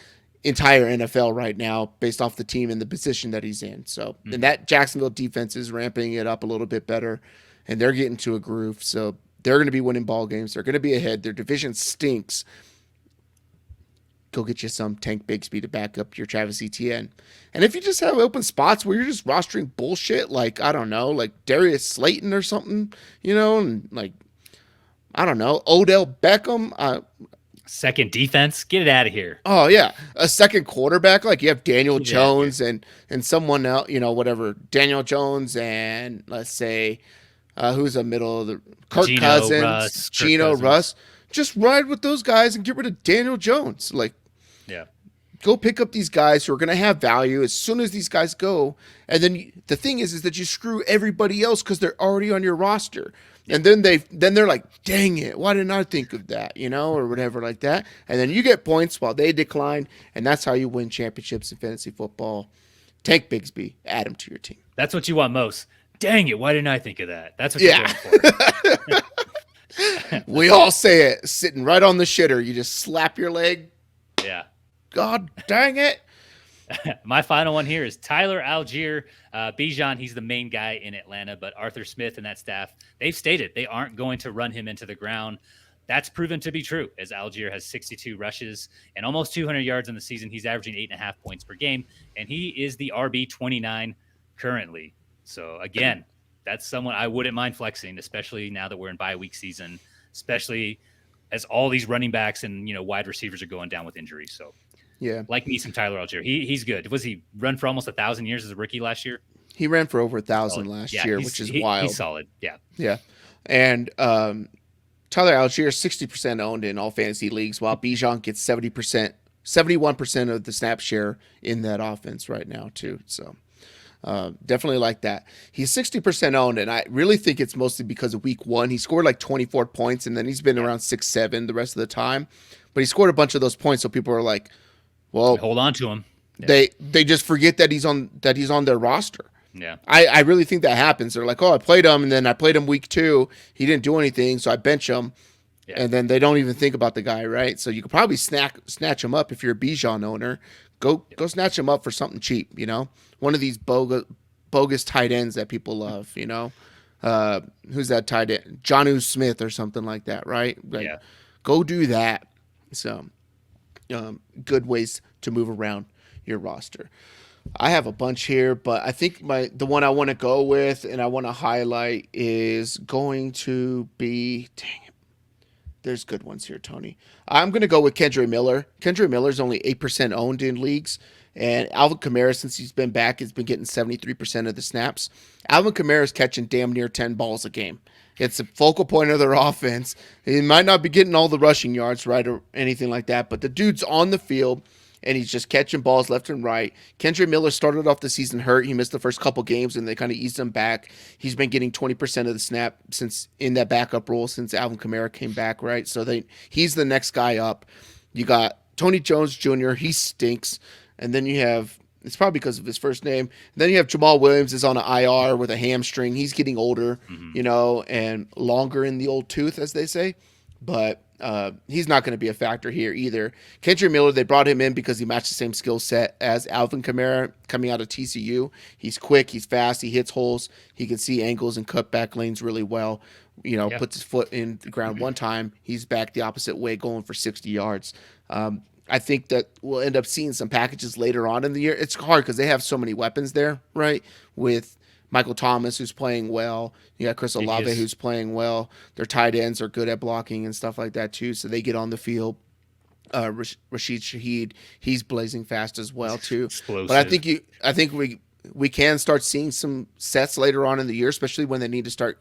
S1: entire NFL right now based off the team and the position that he's in. So, and that Jacksonville defense is ramping it up a little bit better, and they're getting to a groove. So they're going to be winning ball games. They're going to be ahead. Their division stinks. Go get you some Tank Bigsby to back up your Travis Etienne. And if you just have open spots where you're just rostering bullshit, like, I don't know, like Darius Slayton or something, and like, I don't know, Odell Beckham.
S2: Second defense, get it out of here.
S1: Oh, yeah. A second quarterback, like you have Daniel Jones and someone else, whatever. Daniel Jones and let's say, who's a middle of the Kirk Cousins, Geno Russ. Just ride with those guys and get rid of Daniel Jones.
S2: Yeah.
S1: Go pick up these guys who are going to have value as soon as these guys go. And then the thing is that you screw everybody else because they're already on your roster. Yeah. And then they're like, dang it, why didn't I think of that, or whatever like that. And then you get points while they decline. And that's how you win championships in fantasy football. Tank Bigsby, add him to your team.
S2: That's what you want most. Dang it, why didn't I think of that? That's what you're going for.
S1: We all say it, sitting right on the shitter. You just slap your leg.
S2: Yeah.
S1: God dang it.
S2: My final one here is Tyler Allgeier. Bijan, he's the main guy in Atlanta, but Arthur Smith and that staff, they've stated they aren't going to run him into the ground. That's proven to be true, as Allgeier has 62 rushes and almost 200 yards in the season. He's averaging 8.5 points per game, and he is the RB29 currently. So, again, that's someone I wouldn't mind flexing, especially now that we're in bye week season, especially as all these running backs and wide receivers are going down with injuries. So,
S1: yeah,
S2: like me some Tyler Allgeier. He's good. Was he run for almost 1,000 years as a rookie last year?
S1: He ran for over 1,000
S2: Solid.
S1: last
S2: Yeah,
S1: year, which is wild.
S2: He's solid. Yeah.
S1: Yeah. And Tyler Allgeier, 60% owned in all fantasy leagues, while Bijan gets 71% of the snap share in that offense right now, too. So definitely like that. He's 60% owned, and I really think it's mostly because of week 1. He scored like 24 points, and then he's been around 6-7 the rest of the time. But he scored a bunch of those points, so people are like, well,
S2: hold on to him.
S1: Yeah. They just forget that he's on their roster.
S2: Yeah.
S1: I really think that happens. They're like, oh, I played him, and then I played him week 2. He didn't do anything, so I bench him. Yeah. And then they don't even think about the guy, right? So you could probably snatch him up if you're a Bijan owner. Go snatch him up for something cheap, One of these bogus tight ends that people love, Who's that tight end? Jonnu Smith or something like that, right? Like, yeah. Go do that. So good ways to move around your roster. I have a bunch here, but I think the one I want to go with and I want to highlight is going to be, dang it, there's good ones here, Tony. I'm going to go with Kendre Miller. Kendre Miller's only 8% owned in leagues, and Alvin Kamara, since he's been back, has been getting 73% of the snaps. Alvin Kamara's catching damn near 10 balls a game. It's a focal point of their offense. He might not be getting all the rushing yards, right, or anything like that, but the dude's on the field, and he's just catching balls left and right. Kendre Miller started off the season hurt. He missed the first couple games, and they kind of eased him back. He's been getting 20% of the snap since in that backup role since Alvin Kamara came back, right? So he's the next guy up. You got Tony Jones Jr. He stinks. And then you have, it's probably because of his first name. And then you have Jamal Williams is on an IR with a hamstring. He's getting older, and longer in the old tooth, as they say. But he's not going to be a factor here either. Kendre Miller, they brought him in because he matched the same skill set as Alvin Kamara coming out of TCU. He's quick, he's fast, he hits holes, he can see angles and cut back lanes really well. Puts his foot in the ground one time, he's back the opposite way going for 60 yards. I think that we'll end up seeing some packages later on in the year. It's hard because they have so many weapons there, right? With Michael Thomas, who's playing well. You got Chris Olave, who's playing well. Their tight ends are good at blocking and stuff like that, too, so they get on the field. Rashid Shaheed, he's blazing fast as well, too. Explosive. But I think we can start seeing some sets later on in the year, especially when they need to start,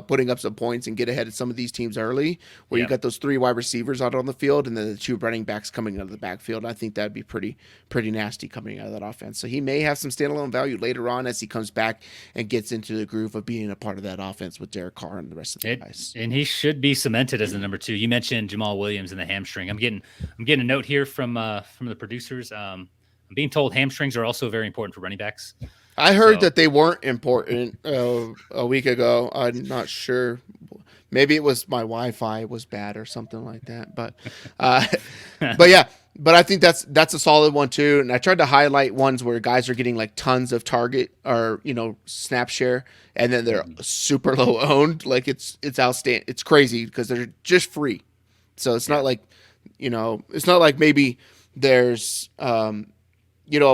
S1: putting up some points and get ahead of some of these teams early, where you got those 3 wide receivers out on the field and then the 2 running backs coming out of the backfield. I think that'd be pretty nasty coming out of that offense. So he may have some standalone value later on as he comes back and gets into the groove of being a part of that offense with Derek Carr and the rest of the guys.
S2: And he should be cemented as the number 2. You mentioned Jamal Williams and the hamstring. I'm getting a note here from the producers. I'm being told hamstrings are also very important for running backs.
S1: I heard that they weren't important a week ago. I'm not sure. Maybe it was my Wi-Fi was bad or something like that. But yeah. But I think that's a solid one too. And I tried to highlight ones where guys are getting like tons of target or snap share, and then they're super low owned. Like it's outstanding. It's crazy because they're just free. So it's not like it's not like maybe there's a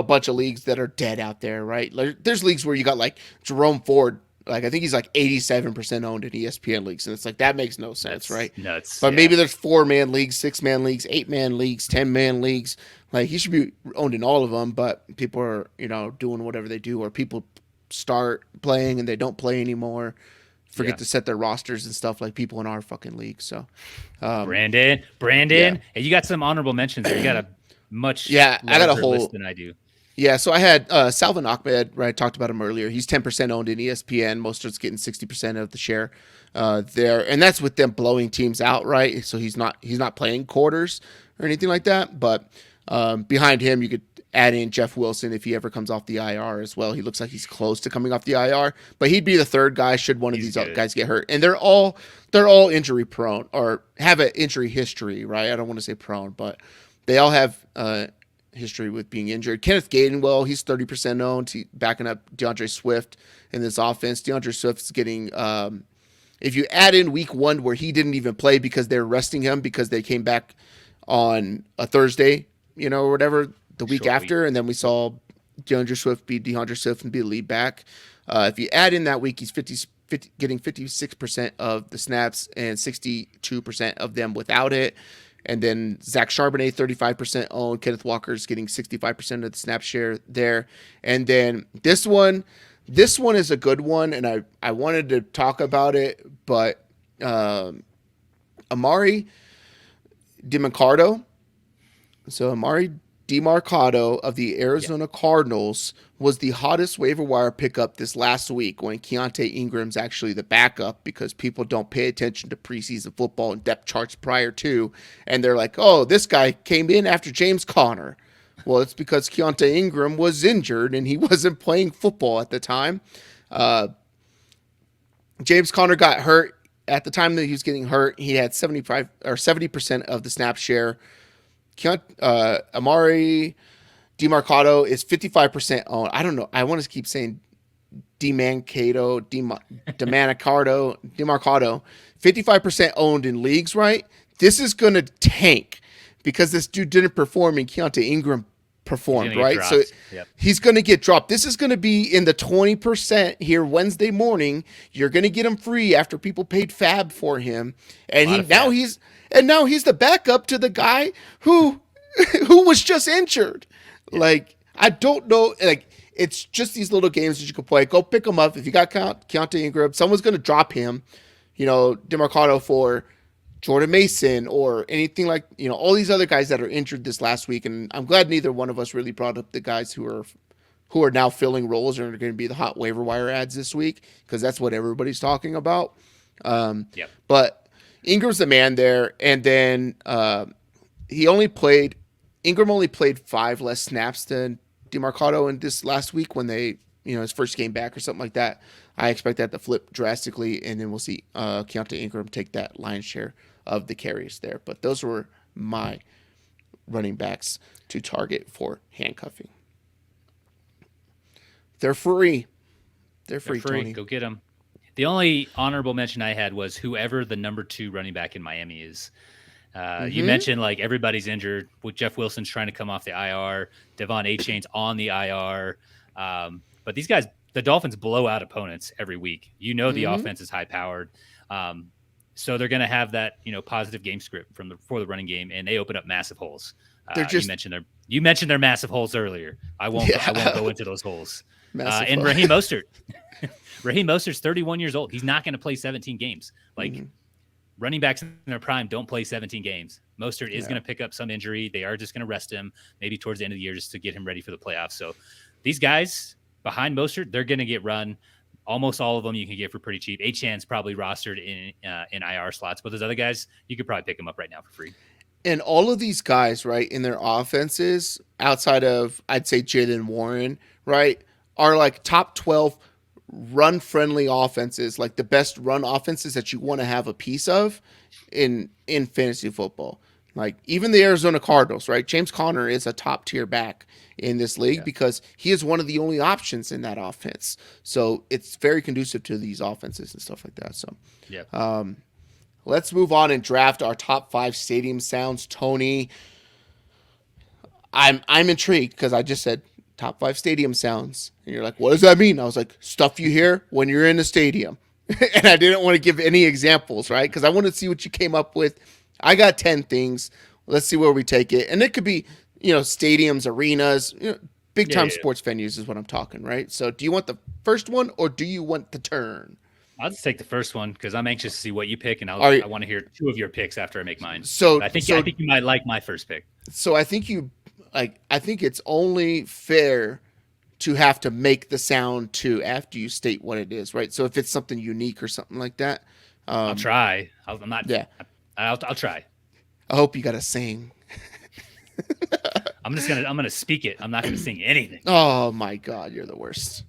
S1: bunch of leagues that are dead out there, right? Like, there's leagues where you got like Jerome Ford, like I think he's like 87% owned in ESPN leagues, and it's like that makes no sense, right?
S2: Nuts.
S1: But maybe there's 4-man leagues, 6-man leagues, 8-man leagues, 10-man leagues. Like he should be owned in all of them, but people are doing whatever they do, or people start playing and they don't play anymore. Forget to set their rosters and stuff like people in our fucking league. So,
S2: Brandon, hey, you got some honorable mentions there. You got a much
S1: I got a whole
S2: list than I do.
S1: Yeah, so I had Salvin Ahmed, right? I talked about him earlier. He's 10% owned in ESPN. Mostert's getting 60% of the share there, and that's with them blowing teams out, right? So he's not playing quarters or anything like that. But behind him, you could add in Jeff Wilson if he ever comes off the IR as well. He looks like he's close to coming off the IR, but he'd be the third guy should one of these guys get hurt. And they're all injury prone or have an injury history, right? I don't want to say prone, but they all have history with being injured. Kenneth Gainwell, he's 30% owned. He's backing up DeAndre Swift in this offense. DeAndre Swift's getting, if you add in week 1 where he didn't even play because they're resting him because they came back on a Thursday, or whatever, the week after, and then we saw DeAndre Swift be DeAndre Swift and be the lead back. If you add in that week, he's getting 56% of the snaps and 62% of them without it. And then Zach Charbonnet, 35% owned. Kenneth Walker's getting 65% of the snap share there. And then this one, this one is a good one, and I wanted to talk about it, but Amari DiMercado. So Amari DiMercado of the Arizona Cardinals was the hottest waiver wire pickup this last week when Keontae Ingram's actually the backup because people don't pay attention to preseason football and depth charts prior to. And they're like, oh, this guy came in after James Conner. Well, it's because Keontae Ingram was injured and he wasn't playing football at the time. James Conner got hurt. At the time that he was getting hurt, he had 75 or 70% of the snap share. Amari DiMercado is 55% owned. I don't know. I want to keep saying DiMercado, 55% owned in leagues, right? This is going to tank because this dude didn't perform and Keontae Ingram performed, right? So he's going to get dropped. This is going to be in the 20% here Wednesday morning. You're going to get him free after people paid fab for him. And now he's the backup to the guy who was just injured. Yeah. Like, I don't know. Like, it's just these little games that you can play. Go pick him up. If you got Keontae Ingram, someone's going to drop him, DiMercado for Jordan Mason or anything like, all these other guys that are injured this last week. And I'm glad neither one of us really brought up the guys who are now filling roles and are going to be the hot waiver wire ads this week because that's what everybody's talking about. But Ingram's the man there. And then Ingram only played 5 less snaps than DiMercado in this last week when they, his first game back or something like that. I expect that to flip drastically, and then we'll see Keontae Ingram take that lion's share of the carries there. But those were my running backs to target for handcuffing. They're free. They're free, Tony.
S2: Go get them. The only honorable mention I had was whoever the number 2 running back in Miami is. You mentioned like everybody's injured. With Jeff Wilson's trying to come off the IR. Devon Achane's on the IR. But these guys, the Dolphins blow out opponents every week. The offense is high powered. So they're going to have that, positive game script for the running game, and they open up massive holes. You mentioned their massive holes earlier. I won't go into those holes. And Raheem Mostert. Raheem Mostert's 31 years old. He's not going to play 17 games. Running backs in their prime don't play 17 games. Mostert is going to pick up some injury. They are just going to rest him maybe towards the end of the year just to get him ready for the playoffs. So these guys behind Mostert, they're going to get run. Almost all of them you can get for pretty cheap. Achane's probably rostered in IR slots, but those other guys, you could probably pick them up right now for free.
S1: And all of these guys, right, in their offenses, outside of, I'd say, Jaylen Warren, right, are like top 12 run-friendly offenses, like the best run offenses that you want to have a piece of in fantasy football. Like even the Arizona Cardinals, right? James Conner is a top-tier back in this league because he is one of the only options in that offense. So it's very conducive to these offenses and stuff like that. So let's move on and draft our top 5 stadium sounds. Tony, I'm intrigued because I just said top 5 stadium sounds. And you're like, what does that mean? I was like, stuff you hear when you're in a stadium. And I didn't want to give any examples, right? Because I want to see what you came up with. I got 10 things. Let's see where we take it. And it could be, stadiums, arenas, big time sports venues is what I'm talking, right? So do you want the first one or do you want the turn?
S2: I'll just take the first one because I'm anxious to see what you pick, and I want to hear 2 of your picks after I make mine. I think you might like my first pick.
S1: So I think I think it's only fair to have to make the sound too after you state what it is, right? So if it's something unique or something like that,
S2: I'll try. I'm not. Yeah, I'll try.
S1: I hope you got to sing.
S2: I'm gonna speak it. I'm not gonna sing anything.
S1: Oh my God, you're the worst.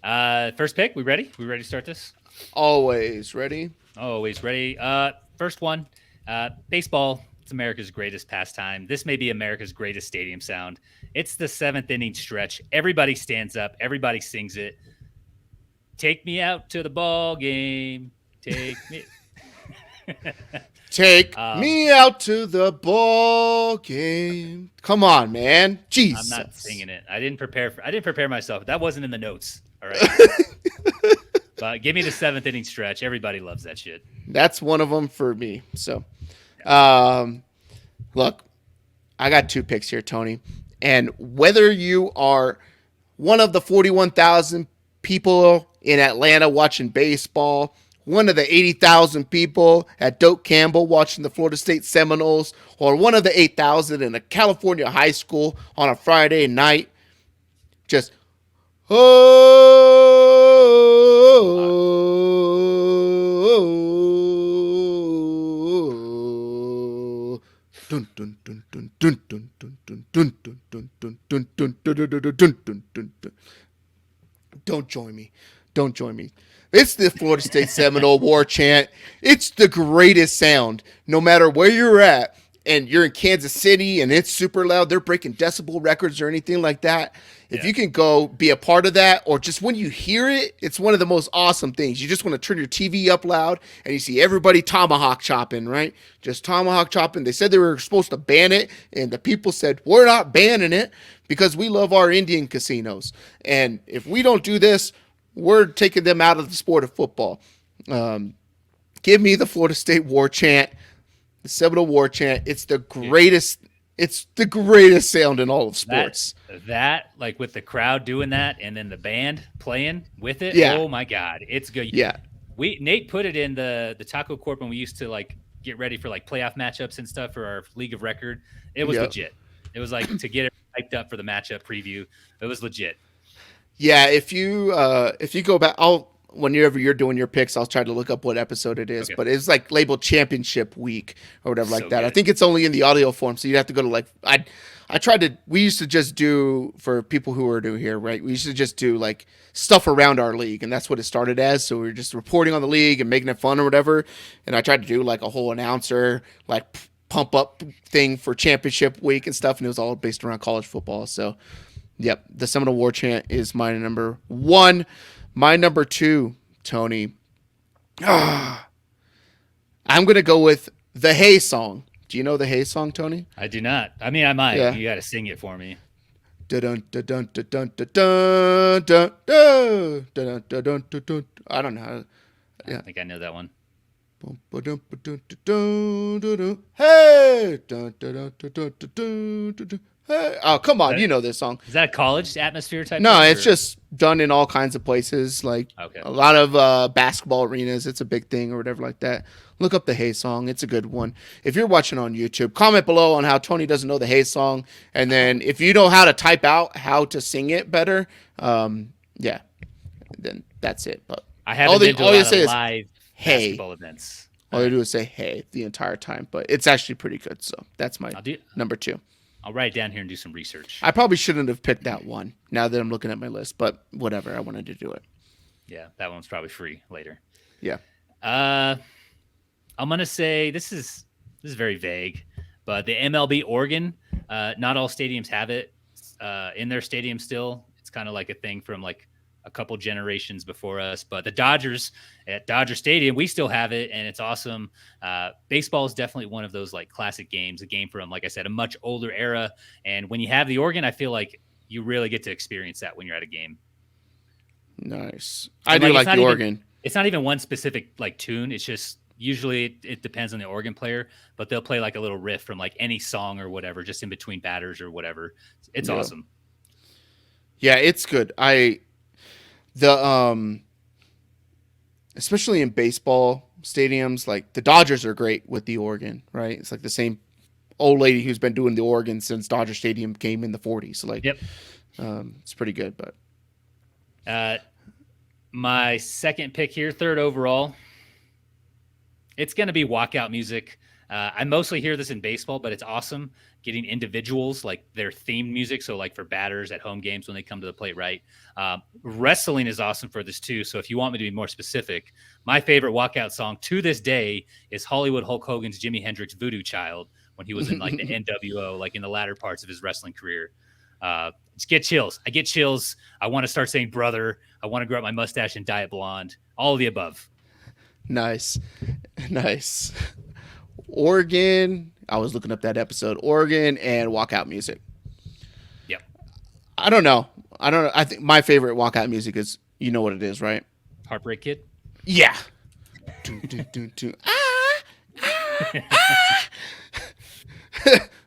S2: First pick. We ready? We ready to start this?
S1: Always ready.
S2: Always ready. First one. Baseball. It's America's greatest pastime. This may be America's greatest stadium sound. It's the 7th inning stretch. Everybody stands up. Everybody sings it. Take me out to the ball game. Take me.
S1: Take me out to the ball game. Come on, man. Jesus.
S2: I'm not singing it. I didn't prepare myself. That wasn't in the notes. All right. But give me the 7th inning stretch. Everybody loves that shit.
S1: That's one of them for me. So, look, I got 2 picks here, Tony. And whether you are one of the 41,000 people in Atlanta watching baseball, one of the 80,000 people at Doak Campbell watching the Florida State Seminoles, or one of the 8,000 in a California high school on a Friday night, just, dun dun dun dun dun dun dun dun dun dun dun dun dun dun dun dun dun dun. Don't join me. Don't join me. It's the Florida State Seminole War Chant. It's the greatest sound. No matter where you're at, and you're in Kansas City and it's super loud, they're breaking decibel records or anything like that. If you can go be a part of that, or just when you hear it, it's one of the most awesome things. You just want to turn your TV up loud and you see everybody tomahawk chopping, right? Just tomahawk chopping. They said they were supposed to ban it, and the people said, we're not banning it because we love our Indian casinos. And if we don't do this, we're taking them out of the sport of football. Give me the Florida State War Chant, the Seminole War Chant. It's the greatest. It's the greatest sound in all of sports.
S2: That like with the crowd doing that, and then the band playing with it.
S1: Yeah.
S2: Oh my God, it's good.
S1: Yeah.
S2: Nate put it in the TacoCorp when we used to like get ready for like playoff matchups and stuff for our league of record. It was legit. It was like to get it hyped up for the matchup preview. It was legit.
S1: Yeah, if you go back, whenever you're doing your picks, I'll try to look up what episode it is. Okay. But it's like labeled Championship Week or whatever like that. Good. I think it's only in the audio form, so you'd have to go to like we used to just do, for people who are new here, right? We used to just do like stuff around our league, and that's what it started as. So we were just reporting on the league and making it fun or whatever. And I tried to do like a whole announcer like pump up thing for Championship Week and stuff, and it was all based around college football. So, yep, the Seminole War Chant is my number one. My number two, Tony. I'm going to go with the Hey song. Do you know the Hey song, Tony?
S2: I do not. I mean, I might. Yeah. You got to sing it for me. I don't
S1: know. Yeah.
S2: I think I know that one.
S1: Hey! Oh, come on. You know this song.
S2: Is that a college atmosphere type
S1: No,
S2: thing,
S1: it's just done in all kinds of places, like a lot of basketball arenas. It's a big thing or whatever like that. Look up the Hey song. It's a good one. If you're watching on YouTube, comment below on how Tony doesn't know the Hey song. And then if you know how to type out how to sing it better, then that's it. But
S2: I haven't been to a lot of live basketball events.
S1: All you do is say Hey the entire time, but it's actually pretty good. So that's my number two.
S2: I'll write it down here and do some research.
S1: I probably shouldn't have picked that one now that I'm looking at my list, but whatever. I wanted to do it.
S2: Yeah, that one's probably free later.
S1: Yeah.
S2: I'm gonna say this is very vague, but the MLB Oregon, not all stadiums have it in their stadium still. It's kind of like a thing from like a couple generations before us, but the Dodgers at Dodger Stadium, we still have it, and it's awesome. Baseball is definitely one of those like classic games, a game from, like I said, a much older era. And when you have the organ, I feel like you really get to experience that when you're at a game.
S1: Nice. I do like the organ.
S2: It's not even one specific like tune. It's just usually it depends on the organ player, but they'll play like a little riff from like any song or whatever, just in between batters or whatever. It's awesome.
S1: Yeah, it's good. Especially in baseball stadiums, like the Dodgers are great with the organ, right? It's like the same old lady who's been doing the organ since Dodger Stadium came in the 40s. So like, it's pretty good. But
S2: my second pick here, third overall, it's going to be walkout music. I mostly hear this in baseball, but it's awesome getting individuals like their theme music. So like for batters at home games when they come to the plate, right? Wrestling is awesome for this too. So if you want me to be more specific, my favorite walkout song to this day is Hollywood Hulk Hogan's Jimi Hendrix Voodoo Child when he was in like the NWO, like in the latter parts of his wrestling career. Just get chills. I get chills. I want to start saying brother. I want to grow out my mustache and dye it blonde. All of the above.
S1: Nice. Oregon. I was looking up that episode. Oregon and walkout music.
S2: Yep.
S1: I don't know. I think my favorite walkout music is, you know what it is, right?
S2: Heartbreak Kid?
S1: Yeah.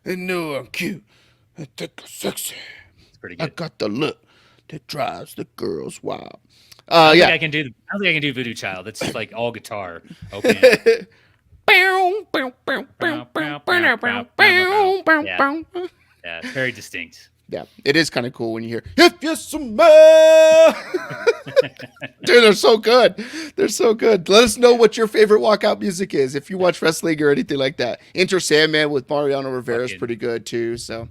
S1: I know I'm cute. I think I'm sexy.
S2: It's pretty good.
S1: I got the look that drives the girls wild.
S2: I don't think
S1: Yeah.
S2: I can do. I don't think I can do Voodoo Child. It's just like all guitar opening up. Yeah, yeah, it's very distinct.
S1: Yeah, it is kind of cool when you hear "If You Smell." Dude, they're so good. They're so good. Let us know what your favorite walkout music is if you watch wrestling or anything like that. Enter Sandman with Mariano Rivera is pretty good too. So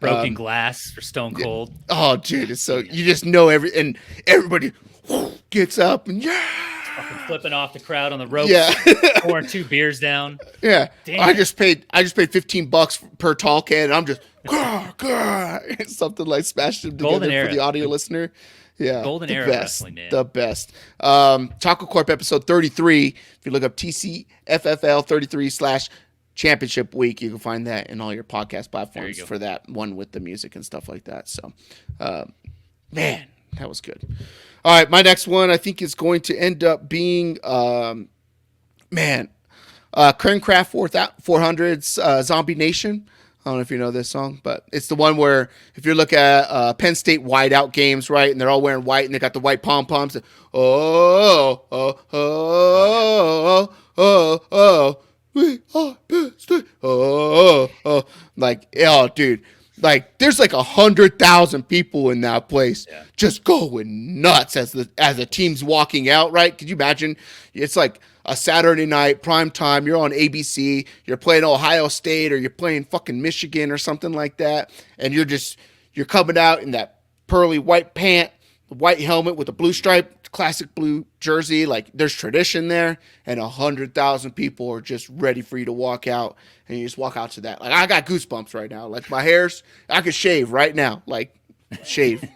S2: Broken Glass for Stone Cold.
S1: Yeah. Oh, dude, it's so you just know everybody gets up and
S2: Fucking flipping off the crowd on the ropes.
S1: Yeah.
S2: Pouring 2 beers down.
S1: Yeah.
S2: Damn.
S1: I just paid $15 per tall can, and I'm just something like smashed them together
S2: Golden
S1: for
S2: era.
S1: the audio listener. Yeah.
S2: Golden
S1: the
S2: era
S1: best,
S2: wrestling, man.
S1: The best. TacoCorp episode 33. If you look up TCFFL 33/championship week, you can find that in all your podcast platforms for that one with the music and stuff like that. So, man, that was good. All right, my next one I think is going to end up being, Cranecraft 400's Zombie Nation. I don't know if you know this song, but it's the one where if you look at Penn State whiteout games, right, and they're all wearing white and they got the white pom-poms. We are Penn State. Like, oh, dude. Like, there's like 100,000 people in that place just going nuts as the team's walking out, right? Could you imagine? It's like a Saturday night, prime time, you're on ABC, you're playing Ohio State or you're playing fucking Michigan or something like that, and you're coming out in that pearly white pant, the white helmet with a blue stripe, classic blue jersey, like there's tradition there, and 100,000 people are just ready for you to walk out, and you just walk out to that. Like, I got goosebumps right now. Like, my hair's, I could shave right now. Like, shave.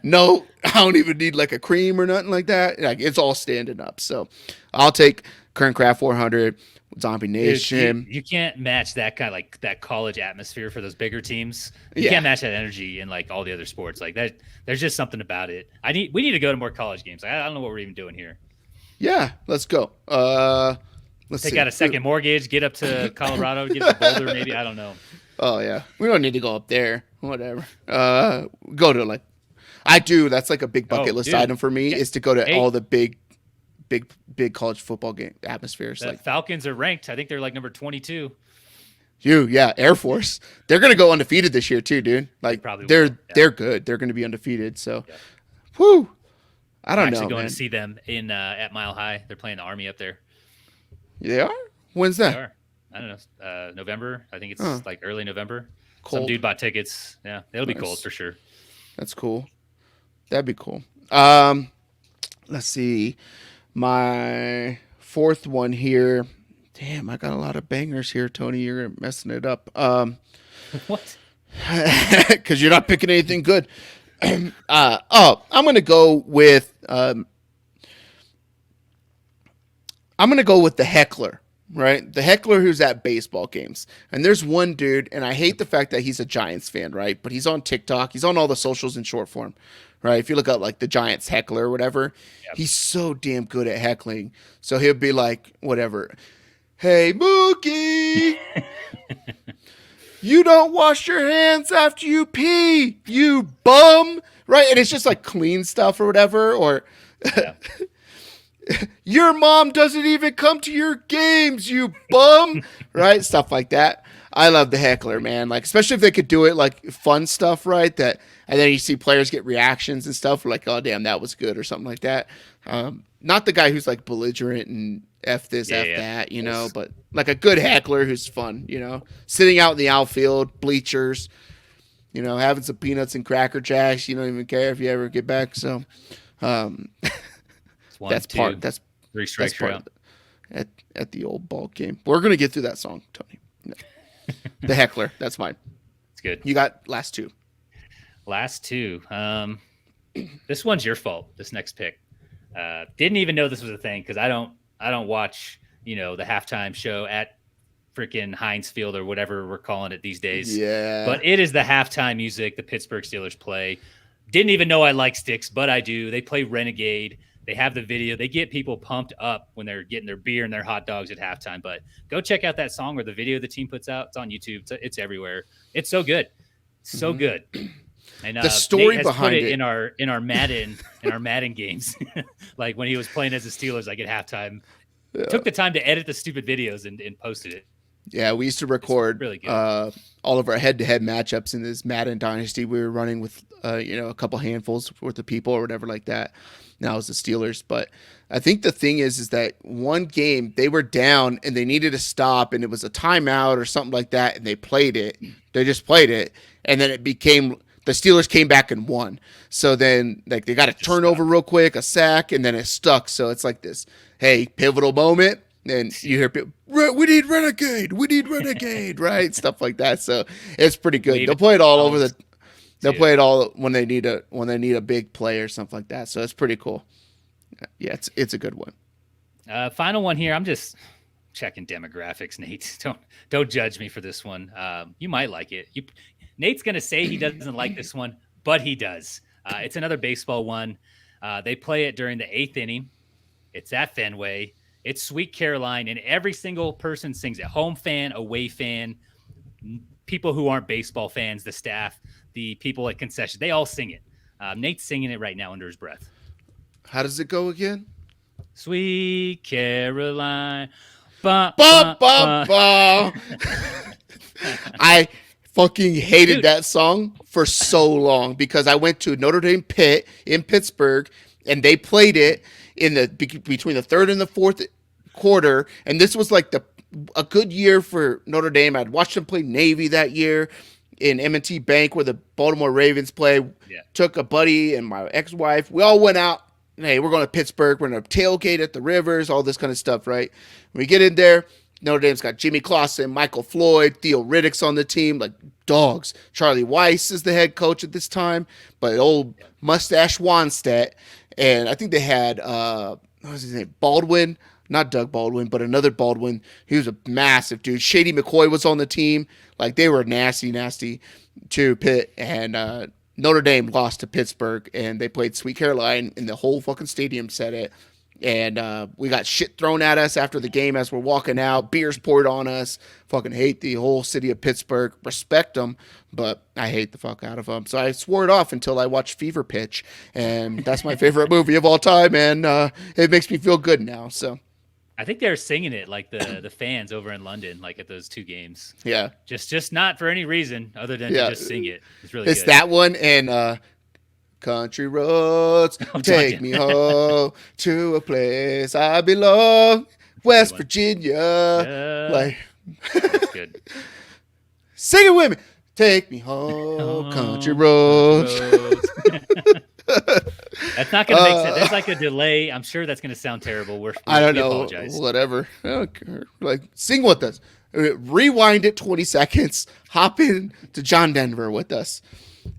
S1: No, I don't even need like a cream or nothing like that. Like, it's all standing up. So I'll take Cranecraft 400, Zombie Nation.
S2: Dude, you can't match that kind of like that college atmosphere for those bigger teams. You can't match that energy in like all the other sports. Like that, there's just something about it. We need to go to more college games. I don't know what we're even doing here.
S1: Yeah, let's go. Let's
S2: take out a second mortgage, get up to Colorado, get to Boulder, maybe. I don't know.
S1: Oh yeah, we don't need to go up there. Whatever. Go to like, I do. That's like a big bucket list item for me is to go to all the big college football game atmospheres.
S2: The Falcons are ranked. I think they're like number 22.
S1: Air Force. They're gonna go undefeated this year too, dude. Like they're good. They're gonna be undefeated. So, whoo. I don't know.
S2: I'm actually going to see them in at Mile High. They're playing the Army up there.
S1: They are? When's that?
S2: They are. I don't know. November. I think it's like early November.
S1: Cold.
S2: Some dude bought tickets. Yeah, it'll be cold for sure.
S1: That's cool. That'd be cool. Let's see. My fourth one here. Damn, I got a lot of bangers here, Tony. You're messing it up.
S2: What?
S1: Because you're not picking anything good. I'm gonna go with the heckler, right? The heckler who's at baseball games. And there's one dude, and I hate the fact that he's a Giants fan, right? But he's on TikTok. He's on all the socials in short form, right? If you look up like the Giants heckler or whatever, he's so damn good at heckling. So he'll be like, whatever. Hey, Mookie, you don't wash your hands after you pee, you bum, right? And it's just like clean stuff or whatever, or your mom doesn't even come to your games, you bum, right? Stuff like that. I love the heckler, man. Like, especially if they could do it like fun stuff, right? And then you see players get reactions and stuff like, oh, damn, that was good or something like that. Not the guy who's like belligerent and F this, F that, you know, but like a good heckler who's fun, you know, sitting out in the outfield, bleachers, you know, having some peanuts and Cracker Jacks. You don't even care if you ever get back. So that's
S2: 3 strikes out
S1: at the old ball game. We're going to get through that song, Tony. No. The heckler. That's mine.
S2: It's good.
S1: You got last two.
S2: This one's your fault. This next pick. Didn't even know this was a thing because I don't watch, the halftime show at freaking Heinz Field or whatever we're calling it these days.
S1: Yeah.
S2: But it is the halftime music the Pittsburgh Steelers play. Didn't even know I like Styx, but I do. They play Renegade. They have the video. They get people pumped up when they're getting their beer and their hot dogs at halftime. But go check out that song or the video the team puts out. It's on YouTube. It's everywhere. It's so good. So good. And
S1: the story
S2: Nate has
S1: behind
S2: put
S1: it
S2: in our Madden games, like when he was playing as the Steelers, like at halftime, took the time to edit the stupid videos and posted it.
S1: Yeah, we used to record
S2: really
S1: all of our head-to-head matchups in this Madden Dynasty. We were running with, a couple handfuls worth of people or whatever like that. Now it's the Steelers. But I think the thing is that one game they were down and they needed to stop, and it was a timeout or something like that, and they played it. They just played it, and then it became the Steelers came back and won. So then like they got a turnover real quick, a sack, and then it stuck. So it's like this, hey, pivotal moment. And you hear people, we need renegade, right? Stuff like that. So it's pretty good. They'll play it all over the. They'll play it all when they need a big play or something like that. So it's pretty cool. Yeah, it's a good one.
S2: Final one here. I'm just checking demographics, Nate. Don't judge me for this one. You might like it. Nate's gonna say he doesn't like this one, but he does. It's another baseball one. They play it during the 8th inning. It's at Fenway. It's Sweet Caroline, and every single person sings it. Home fan, away fan, people who aren't baseball fans, the staff, the people at concession, they all sing it. Nate's singing it right now under his breath.
S1: How does it go again?
S2: Sweet Caroline. Ba,
S1: ba, ba, ba. I fucking hated that song for so long because I went to Notre Dame Pitt in Pittsburgh, and they played it in the between the third and the fourth quarter, and this was like a good year for Notre Dame. I'd watched them play Navy that year in M&T Bank where the Baltimore Ravens play. Yeah. Took a buddy and my ex-wife. We all went out. Hey, we're going to Pittsburgh. We're going to tailgate at the Rivers, all this kind of stuff, right? When we get in there, Notre Dame's got Jimmy Clausen, Michael Floyd, Theo Riddick's on the team, like dogs. Charlie Weiss is the head coach at this time, but old mustache Wanstedt. And I think they had, what was his name? Baldwin, not Doug Baldwin, but another Baldwin. He was a massive dude. Shady McCoy was on the team. Like, they were nasty to Pitt. And Notre Dame lost to Pittsburgh, and they played Sweet Caroline, and the whole fucking stadium said it. And we got shit thrown at us after the game as we're walking out. Beers poured on us. Fucking hate the whole city of Pittsburgh. Respect them, but I hate the fuck out of them. So I swore it off until I watched Fever Pitch, and that's my favorite movie of all time, and it makes me feel good now. So
S2: I think they're singing it like the fans over in London, like at those two games.
S1: Yeah,
S2: just not for any reason other than to just sing it. It's really
S1: it's
S2: good.
S1: That one and. Country roads, take me home to a place I belong, West Virginia.
S2: Yeah.
S1: Like,
S2: that's good.
S1: Sing it with me. Take me home, country roads.
S2: That's not going to make sense. There's like a delay. I'm sure that's going to sound terrible.
S1: I don't know.
S2: Apologize.
S1: Whatever. I don't care. Like, sing with us. Rewind it 20 seconds. Hop in to John Denver with us.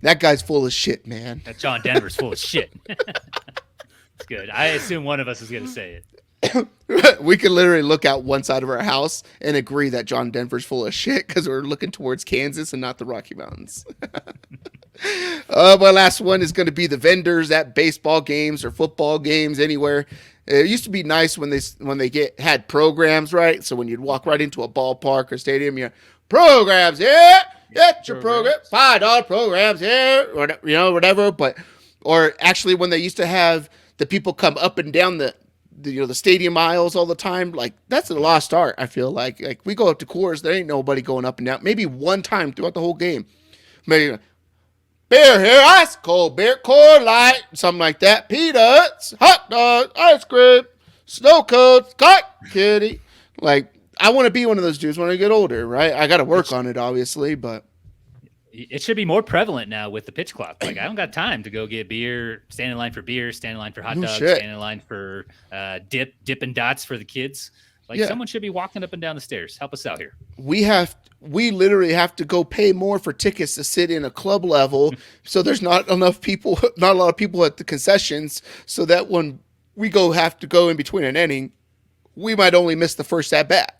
S1: That guy's full of shit, man.
S2: That John Denver's full of shit. It's good. I assume one of us is going to say
S1: it. We could literally look out one side of our house and agree that John Denver's full of shit because we're looking towards Kansas and not the Rocky Mountains. My last one is going to be the vendors at baseball games or football games anywhere. It used to be nice when they had programs, right? So when you'd walk right into a ballpark or stadium, you're programs, yeah. Get your program, $5 programs here, or whatever. But or actually, when they used to have the people come up and down the stadium aisles all the time, like that's a lost art. I feel like we go up to Coors, there ain't nobody going up and down. Maybe one time throughout the whole game, maybe beer here, ice cold beer, Core Light, something like that. Peanuts, hot dog, ice cream, snow cones, cotton kitty, like. I want to be one of those dudes when I get older, right? I got to work on it, obviously, but
S2: it should be more prevalent now with the pitch clock. Like, I don't got time to go get beer, stand in line for beer, stand in line for hot dogs, stand in line for Dippin' Dots for the kids. Like, someone should be walking up and down the stairs. Help us out here.
S1: We literally have to go pay more for tickets to sit in a club level, so there's not a lot of people at the concessions, so that when we have to go in between an inning, we might only miss the first at bat.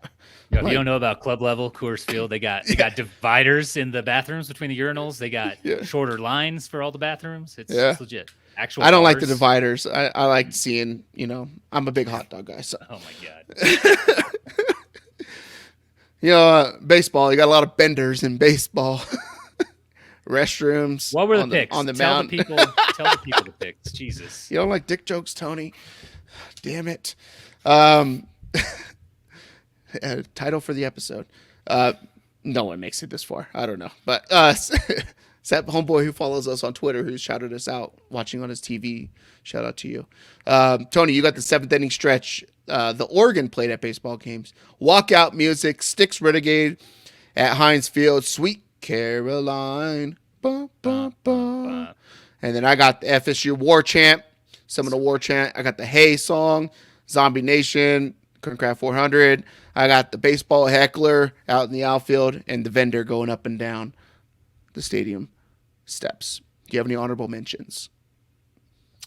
S2: If you don't know about club level, Coors Field, they got dividers in the bathrooms between the urinals. They got shorter lines for all the bathrms. It's legit. Actual.
S1: I don't like the dividers. I like seeing. I'm a big hot dog guy. So.
S2: Oh my
S1: god. Baseball. You got a lot of benders in baseball. restrooms.
S2: What were the picks?
S1: On the
S2: tell
S1: mound.
S2: the people the picks. Jesus.
S1: You don't like dick jokes, Tony? Damn it. Title for the episode. No one makes it this far. I don't know. But it's that homeboy who follows us on Twitter who shouted us out watching on his TV. Shout out to you. Tony, you got the 7th inning stretch. The Oregon played at baseball games. Walkout music, Styx Renegade at Heinz Field, Sweet Caroline. Ba, ba, ba. And then I got the FSU War Chant, some of the War Chant. I got the Hey song, Zombie Nation, Craft 400. I got the baseball heckler out in the outfield and the vendor going up and down the stadium steps. Do you have any honorable mentions?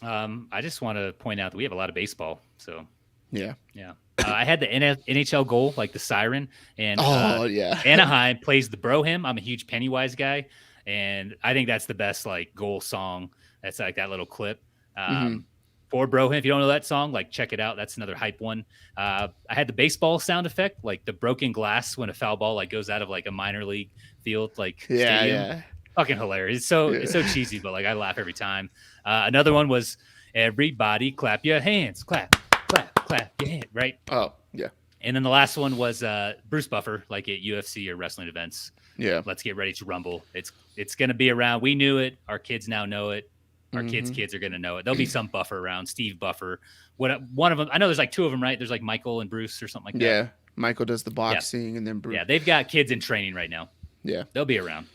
S2: I just want to point out that we have a lot of baseball. So
S1: yeah.
S2: I had the NHL goal, like the siren, and
S1: yeah.
S2: Anaheim plays the Bro Hymn. I'm a huge Pennywise guy, and I think that's the best like goal song. That's like that little clip. For Bro Hymn, if you don't know that song, like check it out. That's another hype one. I had the baseball sound effect, like the broken glass when a foul ball like goes out of like a minor league field, like stadium.
S1: Yeah.
S2: Fucking hilarious. It's so cheesy, but like I laugh every time. Another one was everybody clap your hands, clap your hand, right?
S1: Oh yeah.
S2: And then the last one was Bruce Buffer, like at UFC or wrestling events.
S1: Yeah.
S2: Let's get ready to rumble. It's going to be around. We knew it. Our kids now know it. Our kids are going to know it. There'll be some Buffer around. Steve Buffer. One of them. I know there's like 2 of them, right? There's like Michael and Bruce or something like that.
S1: Yeah. Michael does the boxing and then Bruce.
S2: Yeah, they've got kids in training right now.
S1: Yeah.
S2: They'll be around.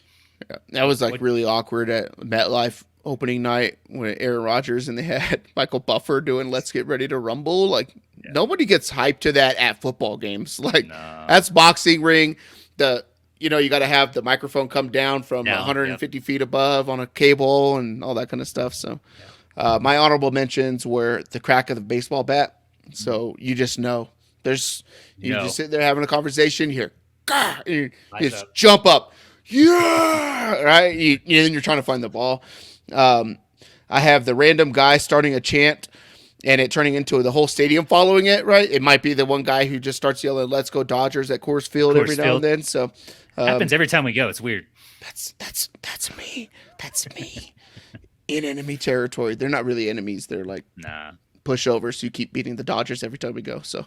S1: Yeah. That was like really awkward at MetLife opening night when Aaron Rodgers and they had Michael Buffer doing Let's Get Ready to Rumble. Like nobody gets hyped to that at football games. Like that's boxing ring. You got to have the microphone come down from 150 feet above on a cable and all that kind of stuff. So my honorable mentions were the crack of the baseball bat. So you just know just sit there having a conversation here. You just jump up. Yeah. Right. Then you're trying to find the ball. I have the random guy starting a chant and it turning into the whole stadium following it. Right. It might be the one guy who just starts yelling, "Let's go Dodgers" at Coors Field every now and then. So
S2: happens every time we go. It's weird.
S1: That's me. That's me in enemy territory. They're not really enemies. They're like pushovers. So you keep beating the Dodgers every time we go. So,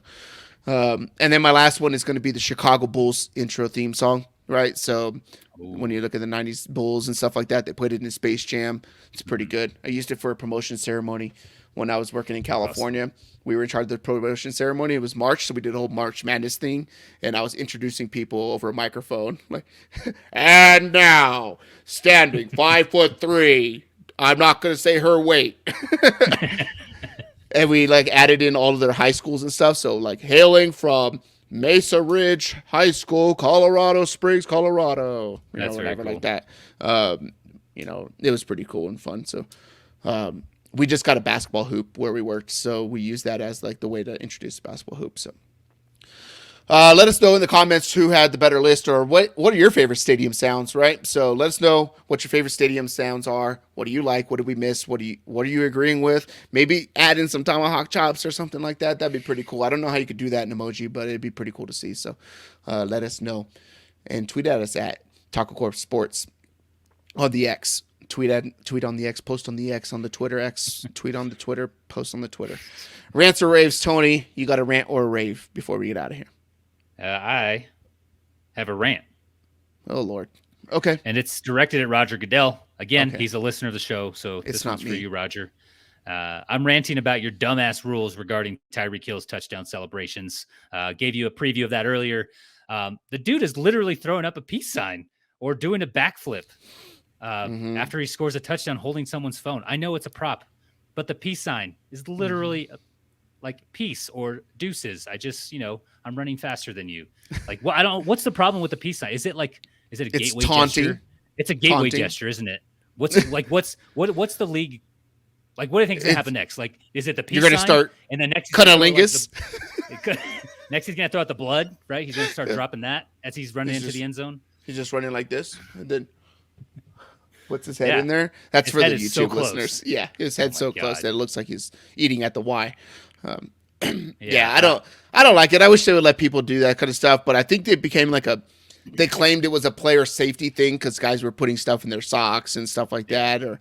S1: and then my last one is going to be the Chicago Bulls intro theme song. Right. So when you look at the 90s Bulls and stuff like that, they put it in Space Jam. It's pretty good. I used it for a promotion ceremony when I was working in California. Awesome. We were in charge of the promotion ceremony. It was March, so we did a whole March Madness thing, and I was introducing people over a microphone. Like, and now, standing 5'3", I'm not going to say her weight. And we like added in all of their high schools and stuff. So like hailing from Mesa Ridge High School, Colorado Springs, Colorado.
S2: That's
S1: whatever
S2: very cool.
S1: Like that. It was pretty cool and fun. So we just got a basketball hoop where we worked. So we used that as like the way to introduce the basketball hoop. So let us know in the comments who had the better list or what are your favorite stadium sounds, right? So let us know what your favorite stadium sounds are. What do you like? What did we miss? What are you agreeing with? Maybe add in some tomahawk chops or something like that. That'd be pretty cool. I don't know how you could do that in emoji, but it'd be pretty cool to see. So let us know and tweet at us at TacoCorp Sports on the X. Tweet on the X, post on the X, on the Twitter X, tweet on the Twitter, post on the Twitter. Rants or raves, Tony? You got a rant or a rave before we get out of here?
S2: I have a rant.
S1: Oh, Lord. Okay.
S2: And it's directed at Roger Goddell. Again, he's a listener of the show, so this one's for you, Roger. I'm ranting about your dumbass rules regarding Tyreek Hill's touchdown celebrations. Gave you a preview of that earlier. The dude is literally throwing up a peace sign or doing a backflip after he scores a touchdown holding someone's phone. I know it's a prop, but the peace sign is literally like peace or deuces. I just, I'm running faster than you. Like, what's the problem with the peace sign? Is it a gateway gesture? It's a gateway gesture, isn't it? What's the league? Like, what do you think is going to happen next? Like, is it the peace sign?
S1: You're going to start
S2: and then next
S1: cunnilingus.
S2: Next he's going to throw out the blood, right? He's going to start dropping that as he's running into the end zone.
S1: He's just running like this. And then what's his head in there? That's his for the YouTube listeners. Yeah. His head's so close that it looks like he's eating at the Y. I don't like it. I wish they would let people do that kind of stuff, but I think it became like they claimed it was a player safety thing because guys were putting stuff in their socks and stuff like that.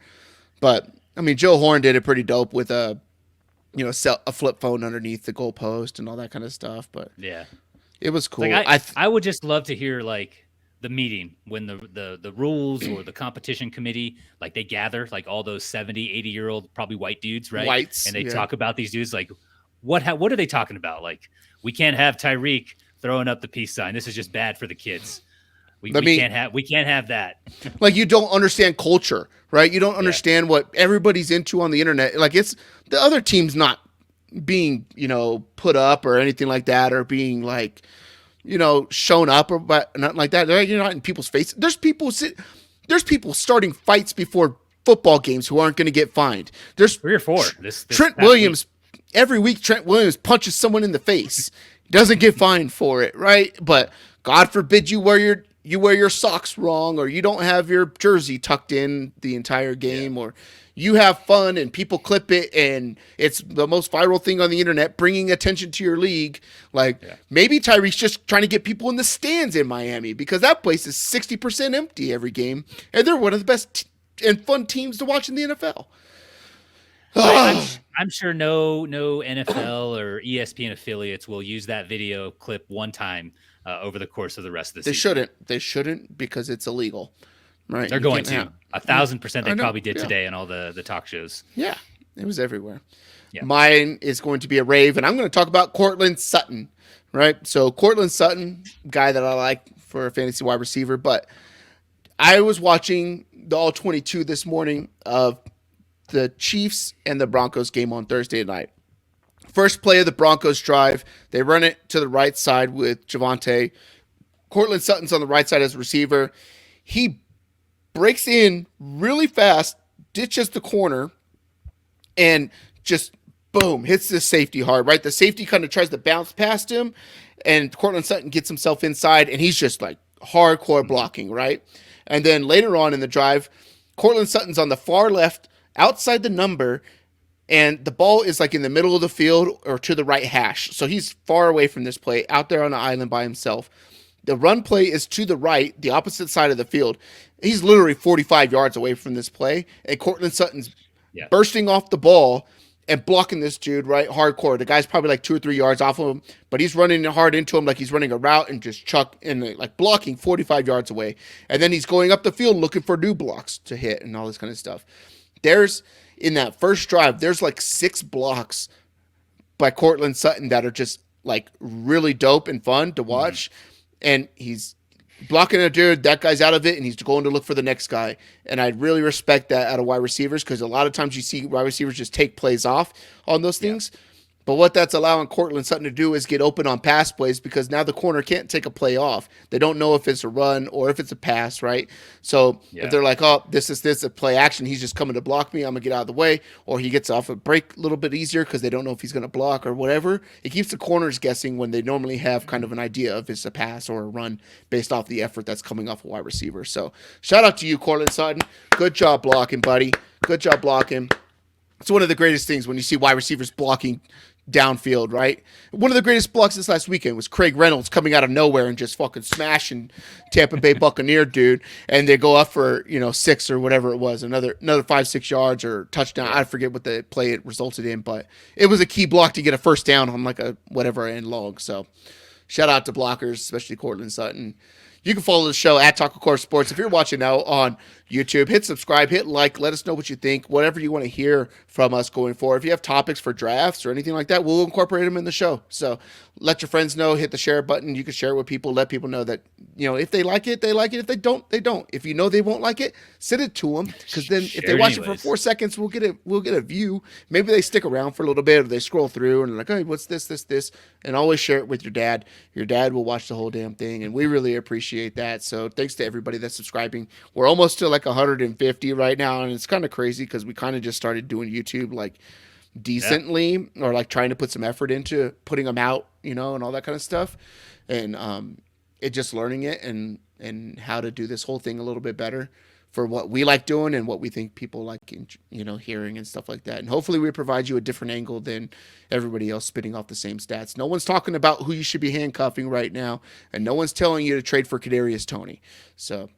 S1: But I mean, Joe Horn did it pretty dope with a flip phone underneath the goalpost and all that kind of stuff. But
S2: yeah,
S1: it was cool.
S2: Like I would just love to hear like the meeting when the rules or the competition committee, like they gather like all those 70, 80-year-old, probably white dudes, right?
S1: Whites.
S2: And they talk about these dudes like, what are they talking about? Like, we can't have Tyreek throwing up the peace sign. This is just bad for the kids. We can't have that.
S1: Like, you don't understand culture, right? You don't understand what everybody's into on the internet. Like, it's the other team's not being, put up or anything like that, or being like, shown up or nothing like that. You're not in people's face. There's people starting fights before football games who aren't going to get fined. There's
S2: 3 or 4. This
S1: Trent Williams week. Every week. Trent Williams punches someone in the face. Doesn't get fined for it, right? But God forbid you wear your socks wrong, or you don't have your jersey tucked in the entire game, or you have fun and people clip it and it's the most viral thing on the internet, bringing attention to your league. Like, maybe Tyreek's just trying to get people in the stands in Miami, because that place is 60% empty every game, and they're one of the best and fun teams to watch in the NFL.
S2: I'm sure no NFL or ESPN affiliates will use that video clip one time over the course of the rest of the season.
S1: They shouldn't, because it's illegal. Right.
S2: They're going to. 1,000% they probably did today in all the talk shows.
S1: Yeah, it was everywhere.
S2: Yeah.
S1: Mine is going to be a rave, and I'm going to talk about Courtland Sutton, right? So Courtland Sutton, guy that I like for a fantasy wide receiver, but I was watching the All-22 this morning of the Chiefs and the Broncos game on Thursday night. First play of the Broncos drive, they run it to the right side with Javonte. Courtland Sutton's on the right side as a receiver. He breaks in really fast, ditches the corner, and just, boom, hits the safety hard, right? The safety kind of tries to bounce past him, and Courtland Sutton gets himself inside, and he's just like hardcore blocking, right? And then later on in the drive, Courtland Sutton's on the far left, outside the number, and the ball is like in the middle of the field or to the right hash. So he's far away from this play, out there on the island by himself. The run play is to the right, the opposite side of the field. He's literally 45 yards away from this play, and Courtland Sutton's bursting off the ball and blocking this dude, right, hardcore. The guy's probably like 2 or 3 yards off of him, but he's running hard into him like he's running a route and just like blocking 45 yards away. And then he's going up the field looking for new blocks to hit and all this kind of stuff. In that first drive, there's like 6 blocks by Courtland Sutton that are just like really dope and fun to watch. And he's blocking a dude, that guy's out of it, and he's going to look for the next guy. And I really respect that out of wide receivers, because a lot of times you see wide receivers just take plays off on those things. But what that's allowing Courtland Sutton to do is get open on pass plays, because now the corner can't take a play off. They don't know if it's a run or if it's a pass, right? So if they're like, oh, this is a play action, he's just coming to block me, I'm going to get out of the way. Or he gets off a break a little bit easier because they don't know if he's going to block or whatever. It keeps the corners guessing when they normally have kind of an idea if it's a pass or a run based off the effort that's coming off a wide receiver. So shout out to you, Courtland Sutton. Good job blocking, buddy. Good job blocking. It's one of the greatest things when you see wide receivers blocking downfield, right? One of the greatest blocks this last weekend was Craig Reynolds coming out of nowhere and just fucking smashing Tampa Bay Buccaneer dude, and they go up for 6 or whatever it was, another 5-6 yards or touchdown. I forget what the play it resulted in, but it was a key block to get a first down on like a whatever end log. So shout out to blockers, especially Courtland Sutton. You can follow the show at TacoCorp Sports. If you're watching now on YouTube, hit subscribe, hit like, let us know what you think, whatever you want to hear from us going forward. If you have topics for drafts or anything like that, we'll incorporate them in the show. So let your friends know, hit the share button. You can share it with people, let people know that, if they like it, they like it. If they don't, they don't. If you know they won't like it, send it to them, because then if they watch it for 4 seconds, we'll get a view. Maybe they stick around for a little bit, or they scroll through and they're like, hey, what's this? And always share it with your dad. Your dad will watch the whole damn thing, and we really appreciate that. So thanks to everybody that's subscribing. We're almost to like 150 right now, and it's kind of crazy because we kind of just started doing YouTube like decently, or like trying to put some effort into putting them out, and all that kind of stuff. And it just learning it and how to do this whole thing a little bit better for what we like doing and what we think people like, hearing and stuff like that. And hopefully we provide you a different angle than everybody else spitting off the same stats. No one's talking about who you should be handcuffing right now, and no one's telling you to trade for Kadarius Toney. So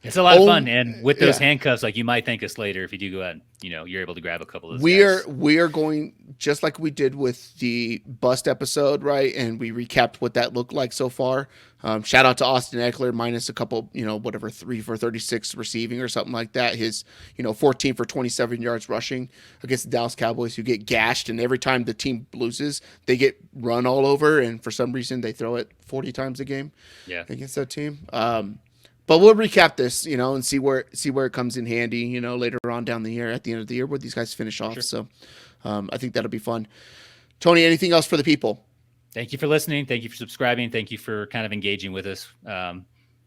S2: it's a lot of fun, and with those handcuffs, like, you might thank us later if you do go out. You're able to grab a couple of those.
S1: We are going just like we did with the bust episode, right? And we recapped what that looked like so far. Shout out to Austin Eckler, minus a couple, 3 for 36 receiving or something like that. His, 14 for 27 yards rushing against the Dallas Cowboys, who get gashed, and every time the team loses, they get run all over, and for some reason they throw it 40 times a game against that team. But we'll recap this, and see where it comes in handy, later on down the year, at the end of the year, where these guys finish off. Sure. So I think that'll be fun. Tony, anything else for the people?
S2: Thank you for listening. Thank you for subscribing. Thank you for kind of engaging with us.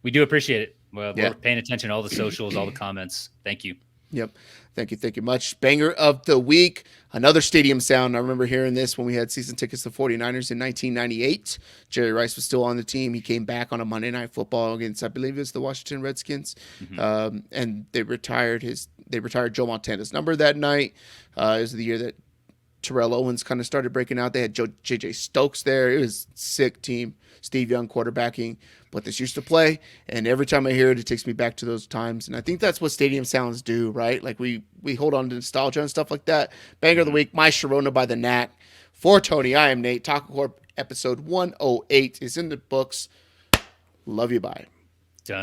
S2: We do appreciate it. We're paying attention to all the socials, all the comments. Thank you.
S1: Yep. Thank you much. Banger of the week, another stadium sound. I remember hearing this when we had season tickets to 49ers in 1998. Jerry Rice was still on the team. He came back on a Monday Night Football against, I believe it was the Washington Redskins. Mm-hmm. And they retired Joe Montana's number that night. It was the year that Terrell Owens kind of started breaking out. They had J.J. Stokes there. It was a sick team. Steve Young quarterbacking, what this used to play. And every time I hear it, it takes me back to those times. And I think that's what stadium sounds do, right? Like we hold on to nostalgia and stuff like that. Banger of the week, My Sharona by the Knack. For Tony, I am Nate. TacoCorp episode 108 is in the books. Love you, bye. My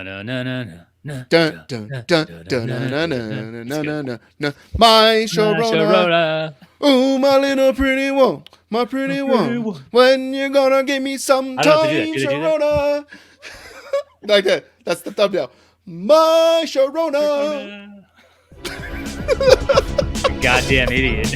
S1: Sharona. Oh, my little pretty one. My pretty one. When you gonna give me some time, Sharona? Like that. That's the thumbnail. My Sharona.
S2: Goddamn idiot.